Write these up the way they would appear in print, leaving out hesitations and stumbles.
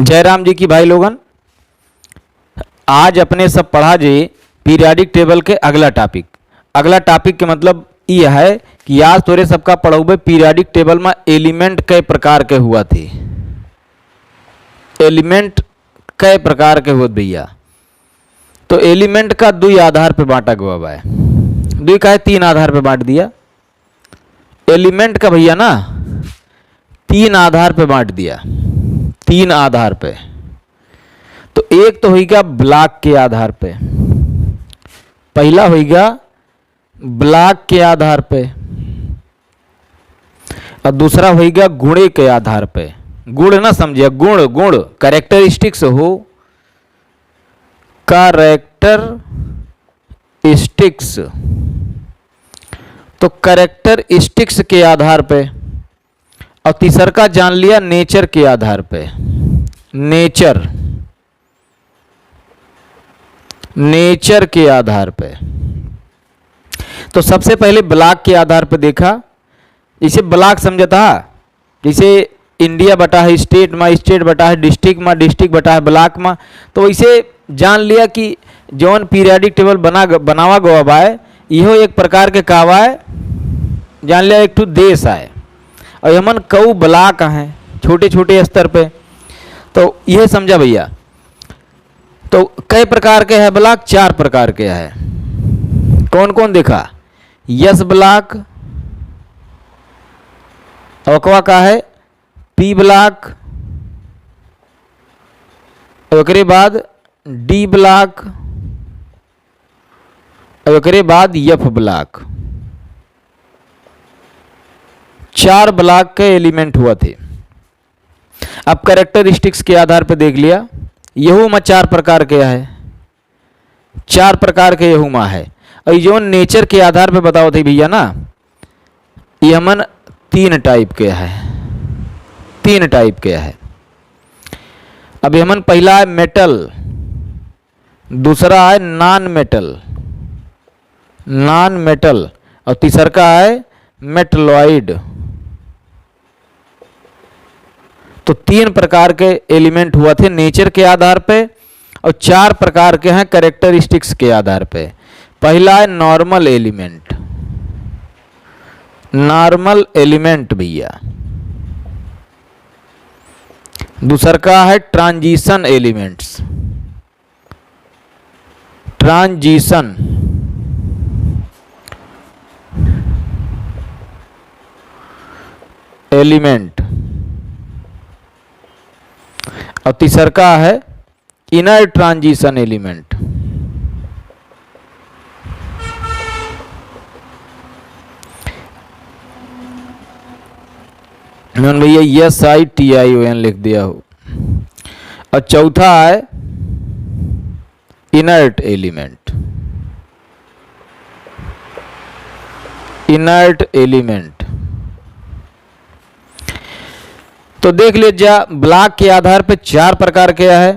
जयराम जी की भाई लोगन, आज अपने सब पढ़ा जे पीरियाडिक टेबल के अगला टॉपिक के मतलब यह है कि आज तोरे सबका पढ़ाऊबे पीरियाडिक टेबल में एलिमेंट कई प्रकार के हुआ थे। एलिमेंट कई प्रकार के होत भैया। तो एलिमेंट का दुई आधार पे बांटा गया है। दुई का है तीन आधार पे बांट दिया। एलिमेंट का भैया ना तीन आधार पे बांट दिया। तीन आधार पे तो एक तो होगा ब्लॉक के आधार पे, पहला होगा ब्लॉक के आधार पे और दूसरा होगा गुणे के आधार पे। गुण ना समझिए, गुण गुण कैरेक्टरिस्टिक्स हो, कैरेक्टरिस्टिक्स। तो कैरेक्टरिस्टिक्स के आधार पे और तीसरा का जान लिया नेचर के आधार पे। नेचर के आधार पे। तो सबसे पहले ब्लॉक के आधार पे देखा। इसे ब्लॉक समझा था, जैसे इंडिया बटा है स्टेट में, स्टेट बटा है डिस्ट्रिक्ट में, डिस्ट्रिक्ट बटा है ब्लॉक में। तो इसे जान लिया कि जौन पीरियाडिक टेबल बनावा गवा बाय इहो एक प्रकार के कावा है। जान लिया एक ठो देश है और हमन कऊ ब्लॉक हैं छोटे छोटे स्तर पे। तो यह समझा भैया। तो कई प्रकार के है ब्लॉक? चार प्रकार के है। कौन कौन देखा? यस ब्लॉक, अकवा का है पी ब्लॉक, ओकरे बाद डी ब्लॉक, ओकरे बाद एफ ब्लॉक। चार ब्लॉक के एलिमेंट हुआ थे। अब कैरेक्टरिस्टिक्स के आधार पर देख लिया, यहू में चार प्रकार के है। चार प्रकार के यहू में है। और जो नेचर के आधार पे बताओ थे भैया ना, ये हमन तीन टाइप के है। तीन टाइप के है। अब हमन पहला है मेटल, दूसरा है नॉन मेटल और तीसरा का है मेटलॉइड। तो तीन प्रकार के एलिमेंट हुआ थे नेचर के आधार पे और चार प्रकार के हैं कैरेक्टरिस्टिक्स के आधार पे। पहला है नॉर्मल एलिमेंट भैया। दूसरा का है ट्रांजिशन एलिमेंट्स, ट्रांजिशन। एलिमेंट और तीसरा का है इनर ट्रांजिशन एलिमेंट। भैया SITION लिख दिया हो। और चौथा है इनर्ट एलिमेंट। तो देख लीजिए ब्लॉक के आधार पे चार प्रकार के है,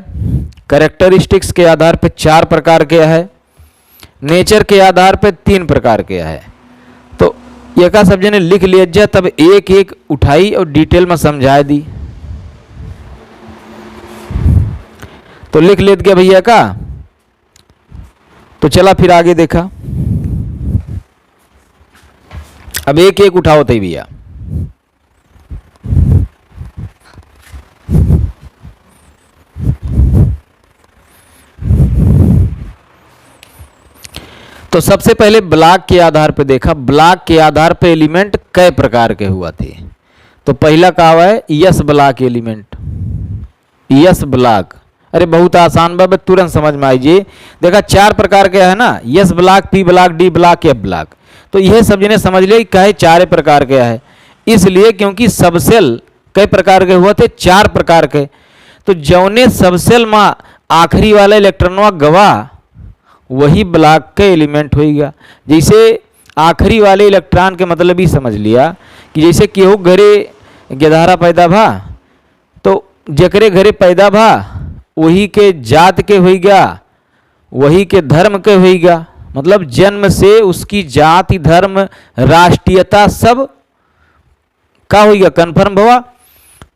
कैरेक्टरिस्टिक्स के आधार पे चार प्रकार के है, नेचर के आधार पे तीन प्रकार के है। तो ये का सब जने लिख लीजिए, तब एक एक उठाई और डिटेल में समझा दी। तो लिख लेत गया भैया का। तो चला फिर आगे देखा। अब एक एक उठाओ थे भैया। तो सबसे पहले ब्लॉक के आधार पे देखा। ब्लॉक के आधार पे एलिमेंट कई प्रकार के हुआ थे। तो पहला का है yes block element. Yes block, अरे बहुत आसान बा, तुरंत समझ में आइए। देखा चार प्रकार के है ना, yes block, P block, D block, F block. तो यह सब जिन्हें समझ लिया कहे चार प्रकार के है, इसलिए क्योंकि सबसेल कई प्रकार के हुआ थे, चार प्रकार के। तो जौने सबसेल में आखिरी वाला इलेक्ट्रॉनवा गवा वही ब्लॉक के एलिमेंट होगा। जैसे आखिरी वाले इलेक्ट्रॉन के मतलब ही समझ लिया कि जैसे केहू घरे गेधारा पैदा भा, तो जकरे घरे पैदा भा वही के जात के होगा, वही के धर्म के होगा। मतलब जन्म से उसकी जाति, धर्म, राष्ट्रीयता सब का होगा कन्फर्म हुआ।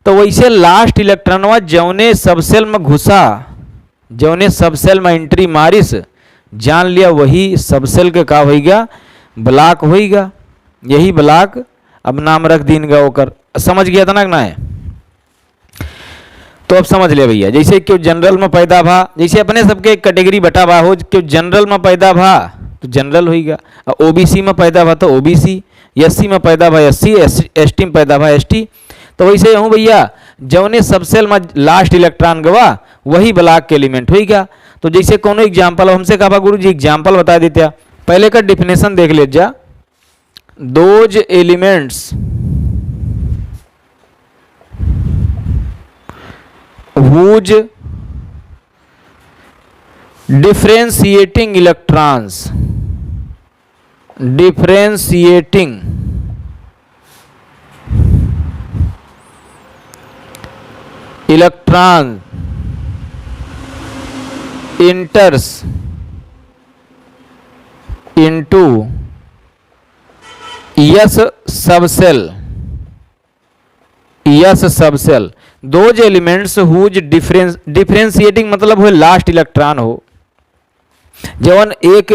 तो वैसे लास्ट इलेक्ट्रॉनवा जौने सबसेल में घुसा, जौने सबसेल में एंट्री मारिस, जान लिया वही सबसेल के का होइगा, ब्लॉक होइगा। यही ब्लॉक अब नाम रख दीनगा ओकर। समझ गया था ना है? तो अब समझ ले भैया, जैसे क्यों जनरल में पैदा भा, जैसे अपने सबके कैटेगरी बटा भा हो, क्यों जनरल में पैदा भा तो जनरल होइगा, ओबीसी में पैदा भा तो ओबीसी, एससी में पैदा भा एससी, एसटी में पैदा भा एसटी। तो वैसे हूँ भैया, जौने सबसेल में लास्ट इलेक्ट्रॉन गवा वही ब्लॉक के एलिमेंट होइगा। तो जैसे कोनो एग्जाम्पल हमसे कहा गुरु जी एग्जाम्पल बता देते, पहले का डिफिनेशन देख ले जा। Those elements whose differentiating electrons enters into S subcell, those elements whose differentiating मतलब हो लास्ट इलेक्ट्रॉन हो, जवन एक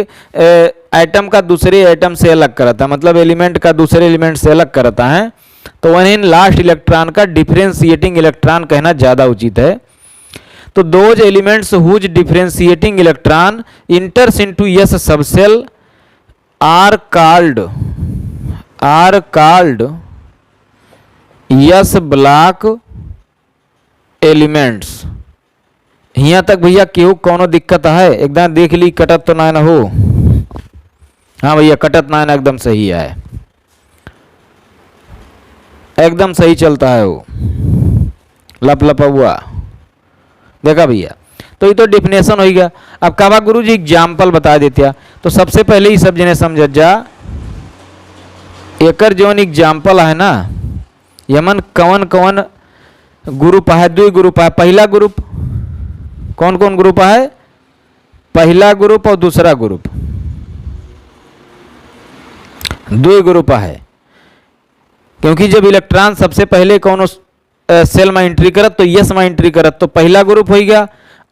एटम का दूसरे एटम से अलग करता है, मतलब एलिमेंट का दूसरे एलिमेंट से अलग करता है, तो वहीं लास्ट इलेक्ट्रॉन का डिफरेंशिएटिंग इलेक्ट्रॉन कहना ज़्यादा उचित है। तो those elements whose differentiating electron enters into S subshell are called S block elements. यहाँ तक भैया केहू कोनो दिक्कत है? एकदम देख ली, कटत तो ना हो? हाँ भैया कटत ना एकदम सही है, एकदम सही चलता है वो, लप हुआ। देखा भैया, तो ये तो डिफिनेशन हो गया। अब कहा गुरु जी एग्जाम्पल बता देते। तो सबसे पहले ही सब जने समझ जा, एकर जोन एग्जाम्पल है ना, यमन कौन कौन ग्रुप है? दो ग्रुप है। पहला ग्रुप कौन कौन ग्रुप है? पहला ग्रुप और दूसरा ग्रुप, दो ग्रुप है। क्योंकि जब इलेक्ट्रॉन सबसे पहले कौन सेल में एंट्री करत तो यस में एंट्री करत तो पहला ग्रुप हो गया,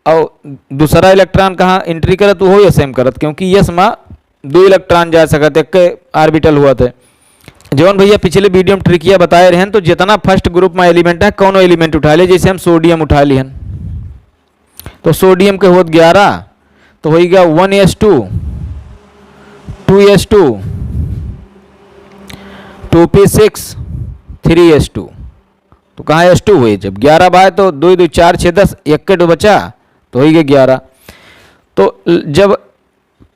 और दूसरा इलेक्ट्रॉन कहाँ एंट्री करत वो यस में करत, क्योंकि यस में दो इलेक्ट्रॉन जा सकते, एक ऑर्बिटल हुआ थे। जौन भैया पिछले वीडियो में ट्रिकिया बताए रहे तो जितना फर्स्ट ग्रुप में एलिमेंट है कौन एलिमेंट उठा ले, जैसे हम सोडियम उठा लिए, तो सोडियम के होत 11, तो हो गया 1s2 2s2 2p6 3s2। तो कहाँ s2 हुए? जब 11 बाय तो 2 2 4 6 10, एक के 2 बचा तो हो गया 11। तो जब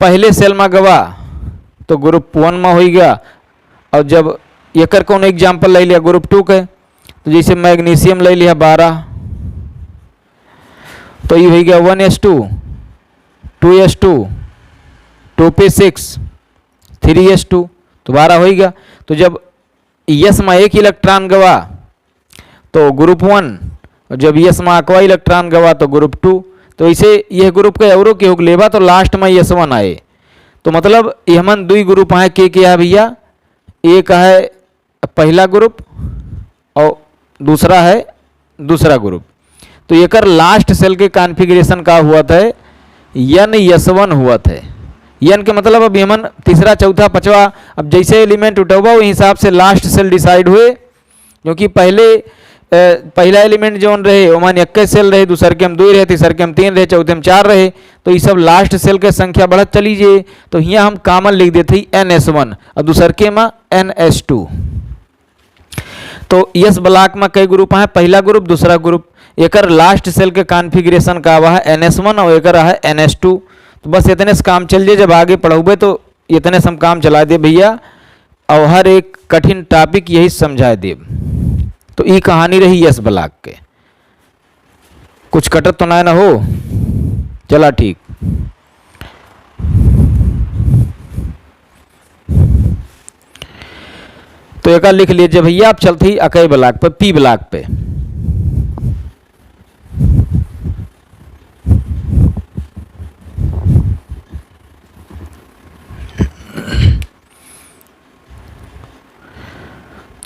पहले सेल में गवा तो ग्रुप 1 में हो गया, और जब एकर कौन एग्जाम्पल ले लिया ग्रुप 2 के, तो जैसे मैग्नीशियम ले लिया 12, तो ये हो गया 1s2 2s2 2p6 3s2, तो 12 हो गया। तो जब यस में एक इलेक्ट्रॉन गवा तो ग्रुप 1, और जब यस में अकवा इलेक्ट्रॉन गवा तो ग्रुप 2। तो इसे यह ग्रुप के एवरो के लेबा तो लास्ट में यस 1 आए, तो मतलब यमन दो ग्रुप है के क्या है भैया? एक है पहला ग्रुप और दूसरा है दूसरा ग्रुप। तो एकर लास्ट सेल के कॉन्फ़िगरेशन का हुआ था N-S1 हुआ था। N के मतलब अब यमन तीसरा चौथा पांचवा, अब जैसे एलिमेंट उठा वही हिसाब से लास्ट सेल डिसाइड हुए, क्योंकि पहला एलिमेंट जो रहे वो मान 21 सेल रहे, दूसर के हम 2 रहे, तीसर के हम 3 रहे, चौथे हम 4 रहे, तो ये सब लास्ट सेल के संख्या बढ़त चली जाए। तो यहाँ हम कॉमन लिख देते N-S1 और दूसर के में N-S2। तो यस ब्लॉक में कई ग्रुप हैं? पहला ग्रुप दूसरा ग्रुप। एकर लास्ट सेल के कॉन्फ़िगरेशन का हुआ है N-S1 और एकर है N-S2। तो बस इतने से काम चल जाए, जब आगे पढ़ोगे तो इतने से हम काम चला दे भैया, और हर एक कठिन टॉपिक यही समझा दे। तो ये कहानी रही यस ब्लॉक के, कुछ कटत तो ना हो? चला ठीक। तो एक लिख लीजिए भैया, आप चलती अकई ब्लॉक पे, पी ब्लॉक पे।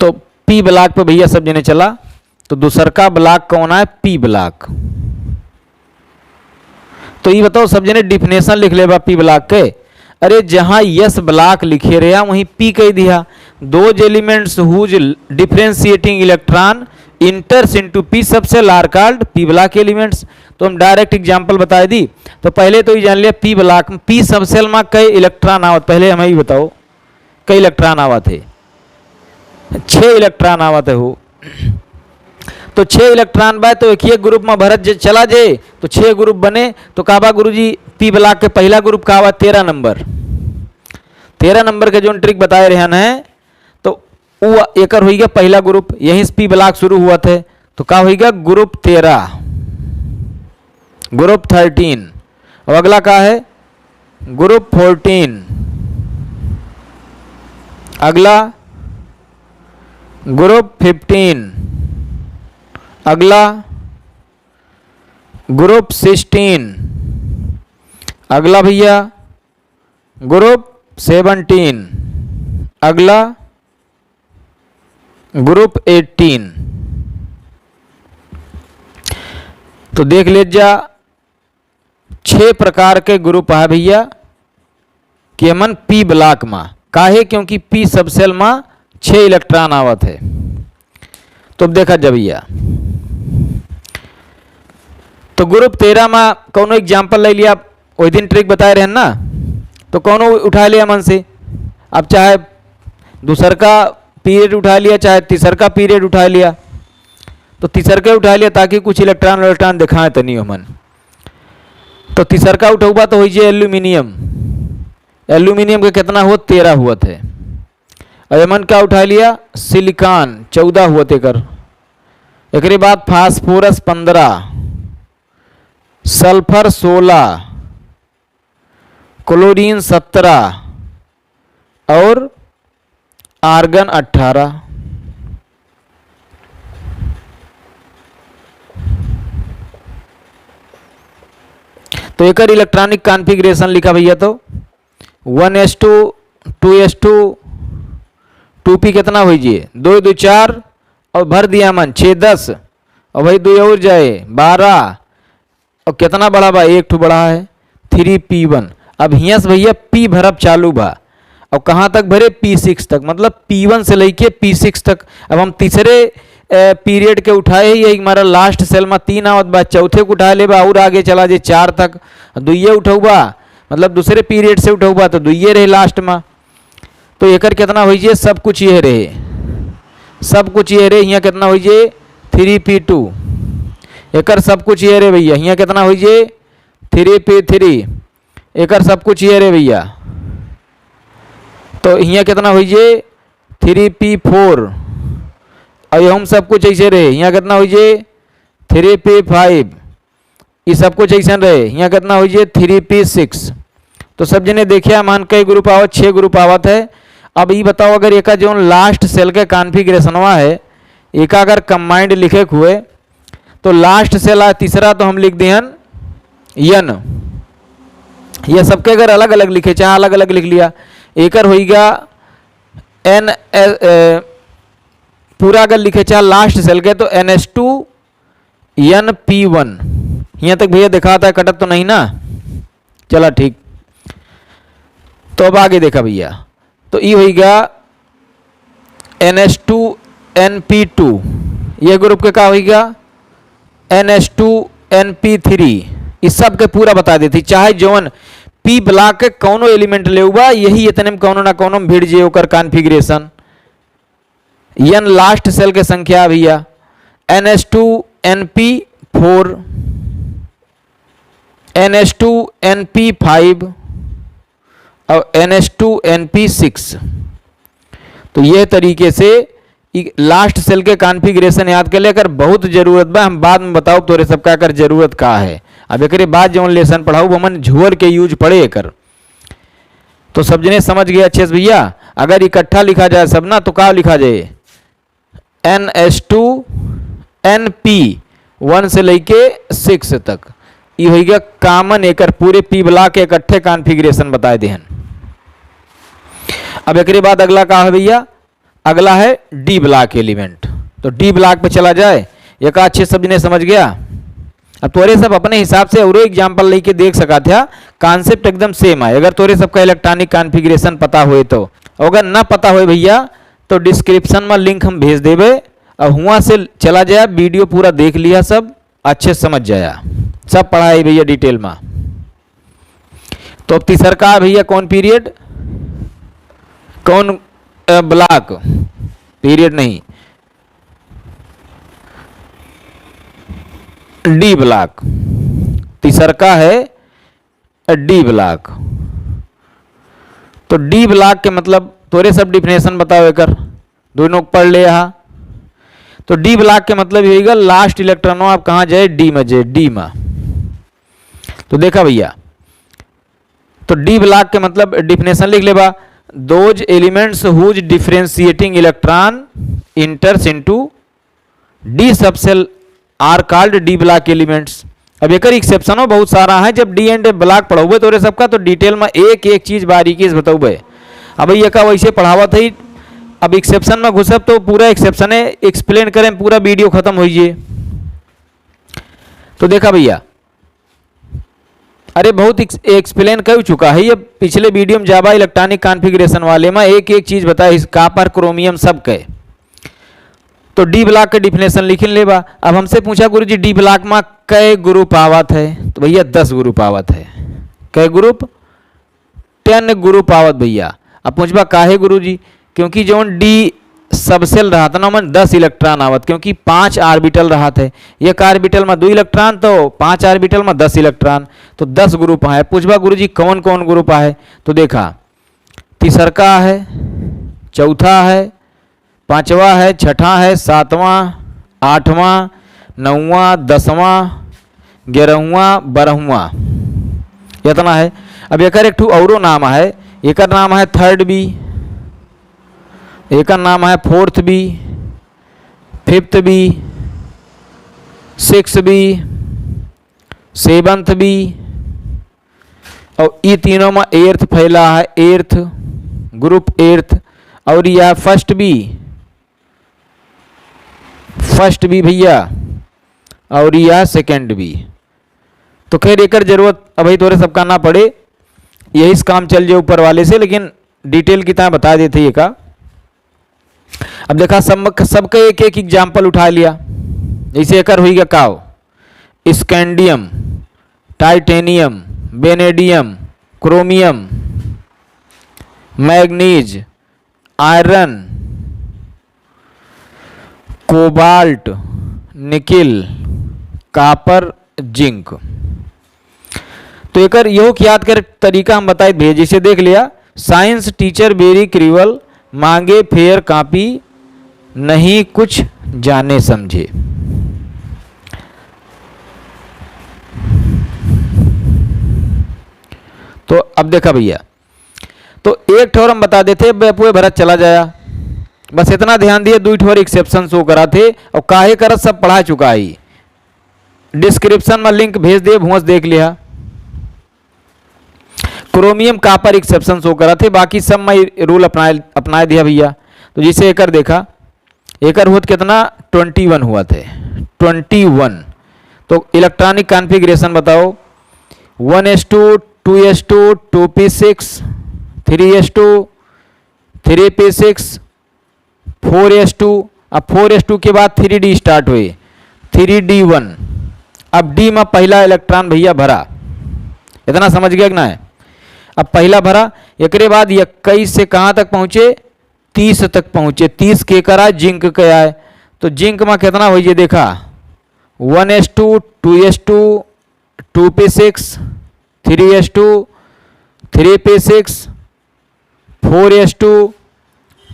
तो पी ब्लॉक पे भैया सब जने चला। तो दूसर का ब्लॉक कौन है? P block. तो ये बताओ सब जने डिफिनेशन लिख ले बा पी ब्लॉक के। अरे जहां यस ब्लॉक लिखे रहे वहीं पी कह दिया। Those elements whose differentiating electron enters into P subshell are called P block elements. तो हम डायरेक्ट एग्जांपल बता दी। तो पहले तो ये जान लिया पी ब्लॉक पी सबसेल में कई इलेक्ट्रॉन आवत, पहले हमें ये बताओ कई इलेक्ट्रॉन आवत है? 6 इलेक्ट्रॉन आवत है हो। तो 6 इलेक्ट्रॉन बा तो एक ही ग्रुप में भरत चला जाए तो 6 ग्रुप बने। तो काबा गुरुजी पी ब्लॉक के पहला ग्रुप का आवा 13 नंबर। 13 नंबर के जो ट्रिक बताए रहे हैं तो वो एकर होगा पहला ग्रुप, यहीं से पी ब्लॉक शुरू हुआ थे। तो का होगा? Group 13, group 13। और अगला का है? ग्रुप 14। अगला ग्रुप 15। अगला ग्रुप 16। अगला भैया ग्रुप 17। अगला ग्रुप 18। तो देख लीजिए 6 प्रकार के ग्रुप है भैया कि मन पी ब्लॉक में काहे, क्योंकि पी सबसेल में 6 इलेक्ट्रॉन आवत है। तो अब देखा जब भैया तो ग्रुप 13 में कौनो एग्जाम्पल ले लिया, वही दिन ट्रिक बताए रहे ना, तो कौनो उठा लिया मन से। अब चाहे दूसर का पीरियड उठा लिया चाहे तीसर का पीरियड उठा लिया, तो तीसर का उठा लिया ताकि कुछ इलेक्ट्रॉन दिखाए तो नहीं हो मन। तो तीसर का उठौबा तो हो जाए एल्यूमिनियम। एल्यूमिनियम के कितना हो? 13 हुआ थे। अयमन का उठा लिया? सिलिकॉन 14 हुआ थे कर। एक बाद फास्फोरस 15, सल्फर 16, क्लोरीन 17 और आर्गन 18। तो एक इलेक्ट्रॉनिक कॉन्फ़िगरेशन लिखा भैया तो 1s2 2s2 2p कितना हो जाए? 2 2 4 और भर दिया मन 6 10 और भाई 2 और जाए 12 और कितना बड़ा बा? 1 ठो बड़ा है 3p1। अब हियाँ से भैया p भरब चालू बा और कहाँ तक भरे? p6 तक, मतलब p1 से लेके p6 तक। अब हम तीसरे पीरियड के उठाए ही हमारा लास्ट सेल में 3 आवत बा, चौथे को उठा ले बा और आगे चला जाए 4 तक। दुइये उठौबा मतलब दूसरे पीरियड से उठौबा तो दुइये रहे लास्ट में। तो एकर कितना हो जाए? सब कुछ ये रहे, सब कुछ ये रहे। यहाँ कितना हो जाए? 3p2। एकर सब कुछ ये रहे भैया। यहाँ कितना हो जाए? 3p3। एकर सब कुछ ये रहे भैया। तो यहाँ कितना हो जाए? 3p4 और हम सब कुछ ऐसे रहे। यहाँ कितना हो जाए? 3p5। ये सब कुछ ऐसा रहे। यहाँ कितना हो जाए? 3p6। तो सब जने देखिए मान कई ग्रुप आवत? 6 ग्रुप आवत है। अब ये बताओ अगर एक जो लास्ट सेल के कॉन्फ़िगरेशनवा है एक अगर कंबाइंड लिखे हुए तो लास्ट सेल है तीसरा तो हम लिख दिहन यन। ये सबके अगर अलग अलग लिखे चाहे अलग अलग लिख लिया। एकर होइगा एन पूरा अगर लिखे चाहे लास्ट सेल के तो NH2 NP1। यहाँ तक भैया दिखाता है, कटत तो नहीं ना? चला ठीक। तो अब आगे देखा भैया तो ये होइगा NH2 NP2। ये ग्रुप के का होइगा? NH2 NP3। इस सब के पूरा बता देती चाहे जौन पी ब्लॉक के कौनो एलिमेंट ले हुआ यही इतने में कौनो ना कौनो भिड़ जे ओकर कॉन्फ़िगरेशन। एन लास्ट सेल के संख्या भैया NH2 NP4 NH2 NP5 और NH2 NP6। तो यह तरीके से लास्ट सेल के कॉन्फ़िगरेशन याद कर ले। अगर बहुत जरूरत बा हम बाद में बताओ तोरे सबका अगर जरूरत का है। अब एक बाद जो लेसन पढ़ाऊ हमन झोर के यूज पड़े कर तो सब जने समझ गए अच्छे से भैया। अगर इकट्ठा लिखा जाए सब ना तो क्या लिखा जाए? NH2 NP1 से लेके 6 तक। ये हो गया कॉमन एकर पूरे पी ब्लॉक के इकट्ठे कॉन्फ़िगरेशन बताए देहन। अब एक बाद अगला का है भैया? अगला है डी ब्लॉक एलिमेंट। तो डी ब्लॉक पे चला जाए। ये का अच्छे समझ ने समझ गया। अब तोरे सब अपने हिसाब से और एग्जाम्पल लेके देख सका था, कॉन्सेप्ट एकदम सेम है। अगर तोरे सबका इलेक्ट्रॉनिक कॉन्फ़िगरेशन पता होए तो, अगर ना पता होए भैया तो डिस्क्रिप्शन में लिंक हम भेज देवे, अब हुआ से चला जाया, वीडियो पूरा देख लिया, सब अच्छे समझ जाया, सब पढ़ाई भैया डिटेल में। तो अब तीसर का भैया कौन पीरियड, कौन ब्लॉक, पीरियड नहीं, डी ब्लॉक। तीसर का है डी ब्लॉक। तो डी ब्लॉक के मतलब तोरे सब डिफिनेशन बताओ एक, दोनों पढ़ ले यहाँ। तो डी ब्लॉक के मतलब ये होगा लास्ट इलेक्ट्रॉनों आप कहाँ जाए, डी में जाए, डी में। तो देखा भैया, तो डी ब्लॉक के मतलब डिफिनेशन लिख ले बा, those elements whose differentiating electron enters into D subshell are called D block elements. अब एक एक्सेप्शनों बहुत सारा है, जब डी एंड ब्लॉक पढ़ोगे तो सबका तो डिटेल में एक एक चीज बारीकी से बताओगे। अब ये का वैसे पढ़ावा था ही, अब एक्सेप्शन में घुसब तो पूरा एक्सेप्शन एक्सप्लेन करें, पूरा वीडियो खत्म हो जाए। तो देखा भैया, अरे बहुत एक्सप्लेन कर चुका है ये पिछले वीडियो में, जावा इलेक्ट्रॉनिक कॉन्फ़िगरेशन वाले में एक एक चीज बताया, कॉपर क्रोमियम सब के। तो डी ब्लॉक के डिफिनेशन लिख लेबा। अब हमसे पूछा गुरुजी डी ब्लॉक में कई ग्रुप आवत है, तो भैया 10 ग्रुप आवत है। कई ग्रुप, 10 ग्रुप आवत भैया। अब पूछबा काहे गुरुजी, क्योंकि जो डी सबसेल रहा था ना में 10 इलेक्ट्रॉन आवत, क्योंकि 5 ऑर्बिटल रहा थे, एक ऑर्बिटल में 2 इलेक्ट्रॉन, तो 5 ऑर्बिटल में 10 इलेक्ट्रॉन, तो 10 ग्रुप है। पूछबा गुरुजी कौन कौन ग्रुप है, तो देखा तीसर का है, चौथा है, पांचवा है, छठा है, सातवां, आठवां, नौवां, 10वां, 11वां, 12वां, इतना है। अब एक और नाम है, एक नाम है थर्ड बी, एक नाम है fourth B, fifth B, six B, seventh B, और ये तीनों में एर्थ फैला है, एर्थ ग्रुप एर्थ। और यह फर्स्ट बी भैया, और यह सेकेंड बी। तो खैर एक जरूरत अभी थोड़े सबका ना पड़े, यही काम चल जाए ऊपर वाले से, लेकिन डिटेल की तरह बता देते ये का। अब देखा सबका एक एक एग्जाम्पल उठा लिया, जैसे एक हुई काव, scandium, titanium, vanadium, chromium, manganese, iron, cobalt, nickel, copper, zinc. तो एक योग याद कर तरीका हम बताए भेज, जिसे देख लिया, साइंस टीचर वेरी क्रिवल, मांगे फेयर कॉपी, नहीं कुछ जाने समझे। तो अब देखा भैया, तो एक ठोर हम बता देते, पूरे भरत चला जाया, बस इतना ध्यान दिए, 2 ठोर एक्सेप्शन शो करा थे, और काहे करत सब पढ़ा चुका है, डिस्क्रिप्शन में लिंक भेज दे, भूस देख लिया। क्रोमियम कॉपर एक्सेप्शन शो करा थे, बाकी सब में रूल अपनाए दिया भैया। तो जिसे एकर देखा, एकर हुआ कितना 21 हुआ थे, 21। तो इलेक्ट्रॉनिक कॉन्फ़िगरेशन बताओ, 1s2, 2s2, 2p6, 3s2, 3p6, 4s2। अब 4s2 के बाद 3d स्टार्ट हुए, 3d1। अब d में पहला इलेक्ट्रॉन भैया भरा, इतना समझ गया कि ना है। अब पहला भरा, एक बाद 21 से कहाँ तक पहुँचे, 30 तक पहुँचे। 30 के करा जिंक के आए, तो जिंक में कितना हो ये देखा, 1s2, 2s2, 2p6, 3s2, 3p6, 4s2,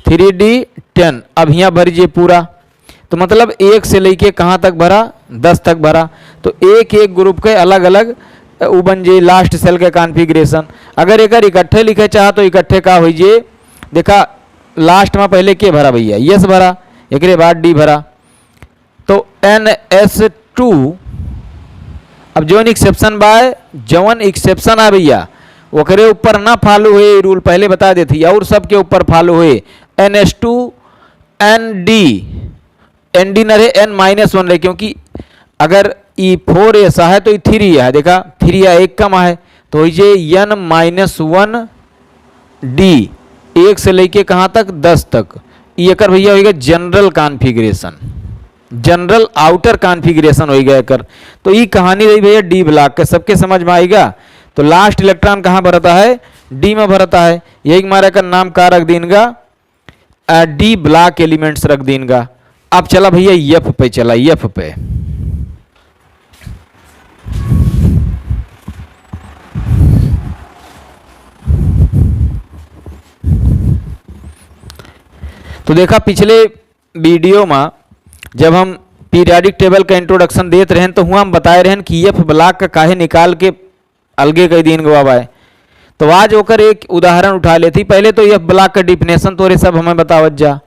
3d10। अब यहाँ भरीजिए पूरा, तो मतलब 1 से लेके कहाँ तक भरा, 10 तक भरा। तो एक एक ग्रुप के अलग अलग बन जाए लास्ट सेल के कॉन्फ़िगरेशन। अगर एक इकट्ठे लिखे चाह तो इकट्ठे का हो जाए, देखा लास्ट में पहले के भरा भैया, यस भरा, एक बाद डी भरा, तो NS2। अब जौन एक्सेप्शन बाय, जौन एक्सेप्शन आ भैया ओकरे ऊपर ना फॉलो हुए, रूल पहले बता देती, और सबके ऊपर फॉलो हुए। NS2, ND, एन डी न रहे, एन माइनस वन रहे, क्योंकि अगर ई 4 ऐसा है तो ई 3 है, देखा 3 या 1 कम है, तो ये एन माइनस वन डी 1 से लेके कहाँ तक 10 तक, ये कर भैया होगा general configuration, general outer configuration होगा एकर। तो ये कहानी रही भैया डी ब्लॉक के, सबके समझ में आएगा। तो लास्ट इलेक्ट्रॉन कहाँ भरता है, डी में भरता है, यही हमारा का नाम का रख देंगे, डी ब्लॉक एलिमेंट्स रख देंगे। अब चला भैया एफ पे, चला एफ पे। तो देखा पिछले वीडियो में जब हम पीरियाडिक टेबल का इंट्रोडक्शन देते रहे तो हुआ हम बताए रहे कि एफ ब्लॉक का काहे निकाल के अलगे कई दिन गवाबा है। तो आज होकर एक उदाहरण उठा लेती। पहले तो एफ ब्लॉक का डिफिनेशन तो सब हमें बतावत जा,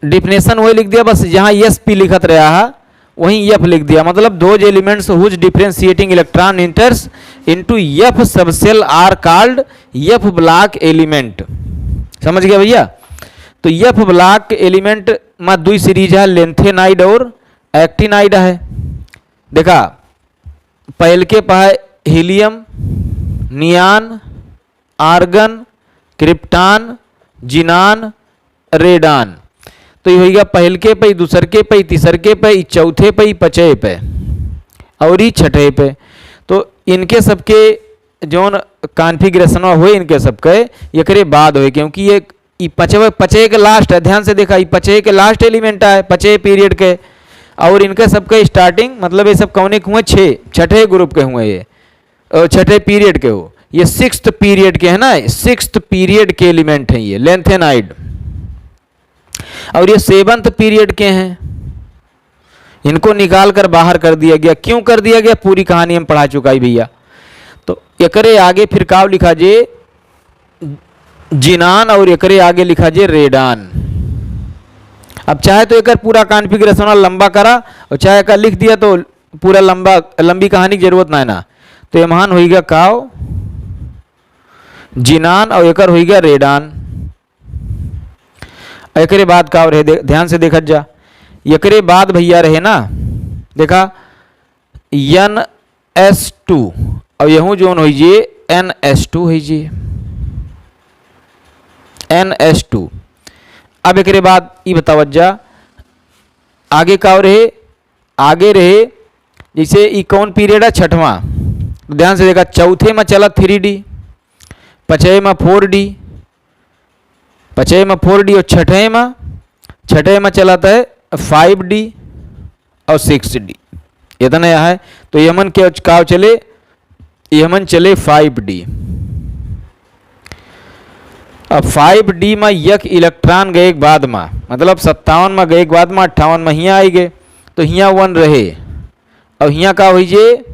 डिफिनेशन वही लिख दिया, बस जहाँ एस पी लिखत रहा है वहीं एफ लिख दिया, मतलब those elements whose differentiating electron enters into F subshell are called F block element. समझ गया भैया। तो एफ ब्लॉक एलिमेंट में दो सीरीज है, लेंथेनाइड और एक्टिनाइड है। देखा पहल के पाए हीलियम, नियान, आर्गन, क्रिप्टान, जिनान, रेडान। तो ये होगा पहल के पे, दूसर के पे, तीसर के पे, चौथे पे, पचे पे और ही छठे पे। तो इनके सबके जोन कॉन्फ़िगरेशन हो इनके सबके एकरे बाद हो, क्योंकि ये पचे के लास्ट है, ध्यान से देखा, पचे के लास्ट एलिमेंट है पचे पीरियड के, और इनके सबके स्टार्टिंग मतलब ये सब कौने के हुए, छठे ग्रुप के हुए, ये छठे पीरियड के हो, ये 6th पीरियड के है ना, 6th पीरियड के एलिमेंट हैं ये लेंथेनाइड, और ये 7th पीरियड के हैं। इनको निकाल कर बाहर कर दिया गया, क्यों कर दिया गया पूरी कहानी हम पढ़ा चुका है भैया। तो एकरे आगे फिर काव लिखा जे जिनान और एकरे आगे लिखा जे रेडान। अब चाहे तो एक पूरा कॉन्फ़िगरेशन लंबा करा और चाहे एक लिख दिया तो पूरा लंबी कहानी की जरूरत ना है ना। तो ये महान होगा काव जिनान और एक होगा रेडान। एकरे बाद काव रहे, ध्यान से देखा जा, एकरे बाद भैया रहे ना, देखा NS2 और यहूँ जोन हो NS2 हो NS2। अब एक बाद ये बतावत जा आगे का रहे, आगे रहे जैसे ये कौन पीरियड है, छठवां। तो ध्यान से देखा, चौथे में चला 3D, पचे में 4D, पचे में 4D, और छठे में चलाता है 5D और 6D, इतना यह है। तो यमन के काव चले, यमन चले 5D। अब 5D में एक इलेक्ट्रॉन गए के बाद में, मतलब 57 में गए के बाद में 58 में हियाँ आई गए, तो हियाँ 1 रहे और हियाँ का हुई जे,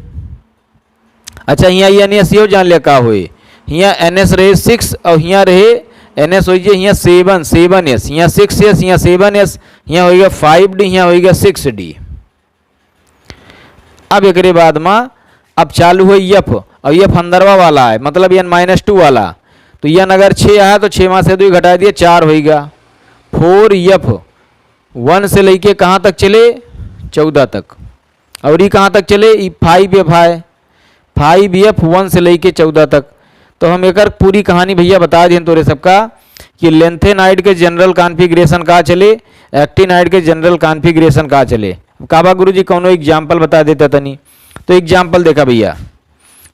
अच्छा हियाँ NS यो जान लिया का हुई, हियाँ NS रहे 6 और हियाँ रहे NS हो जे हियाँ 7S, हियाँ 6S, हियाँ 7S, हियाँ होगा 5D, हियाँ होगा 6D। अब एक बाद में अब चालू हो F, और F अंदरवा वाला है, मतलब N-2 वाला। तो यन अगर 6 आया तो 6 में से 2 घटा दिए 4 होगा। 4F 1 से लेके कहाँ तक चले, 14 तक, और ये कहाँ तक चले, 5F है, 5F 1 से लेके 14 तक। तो हम एक पूरी कहानी भैया बता दें तोरे सबका कि लेंथेनाइड के जनरल कॉन्फ़िगरेशन कहाँ चले, एक्टिनाइड के जनरल कॉन्फ़िगरेशन कहाँ चले। काबा गुरु जी कौनो एग्जाम्पल बता देते तनी। तो एग्जाम्पल देखा भैया,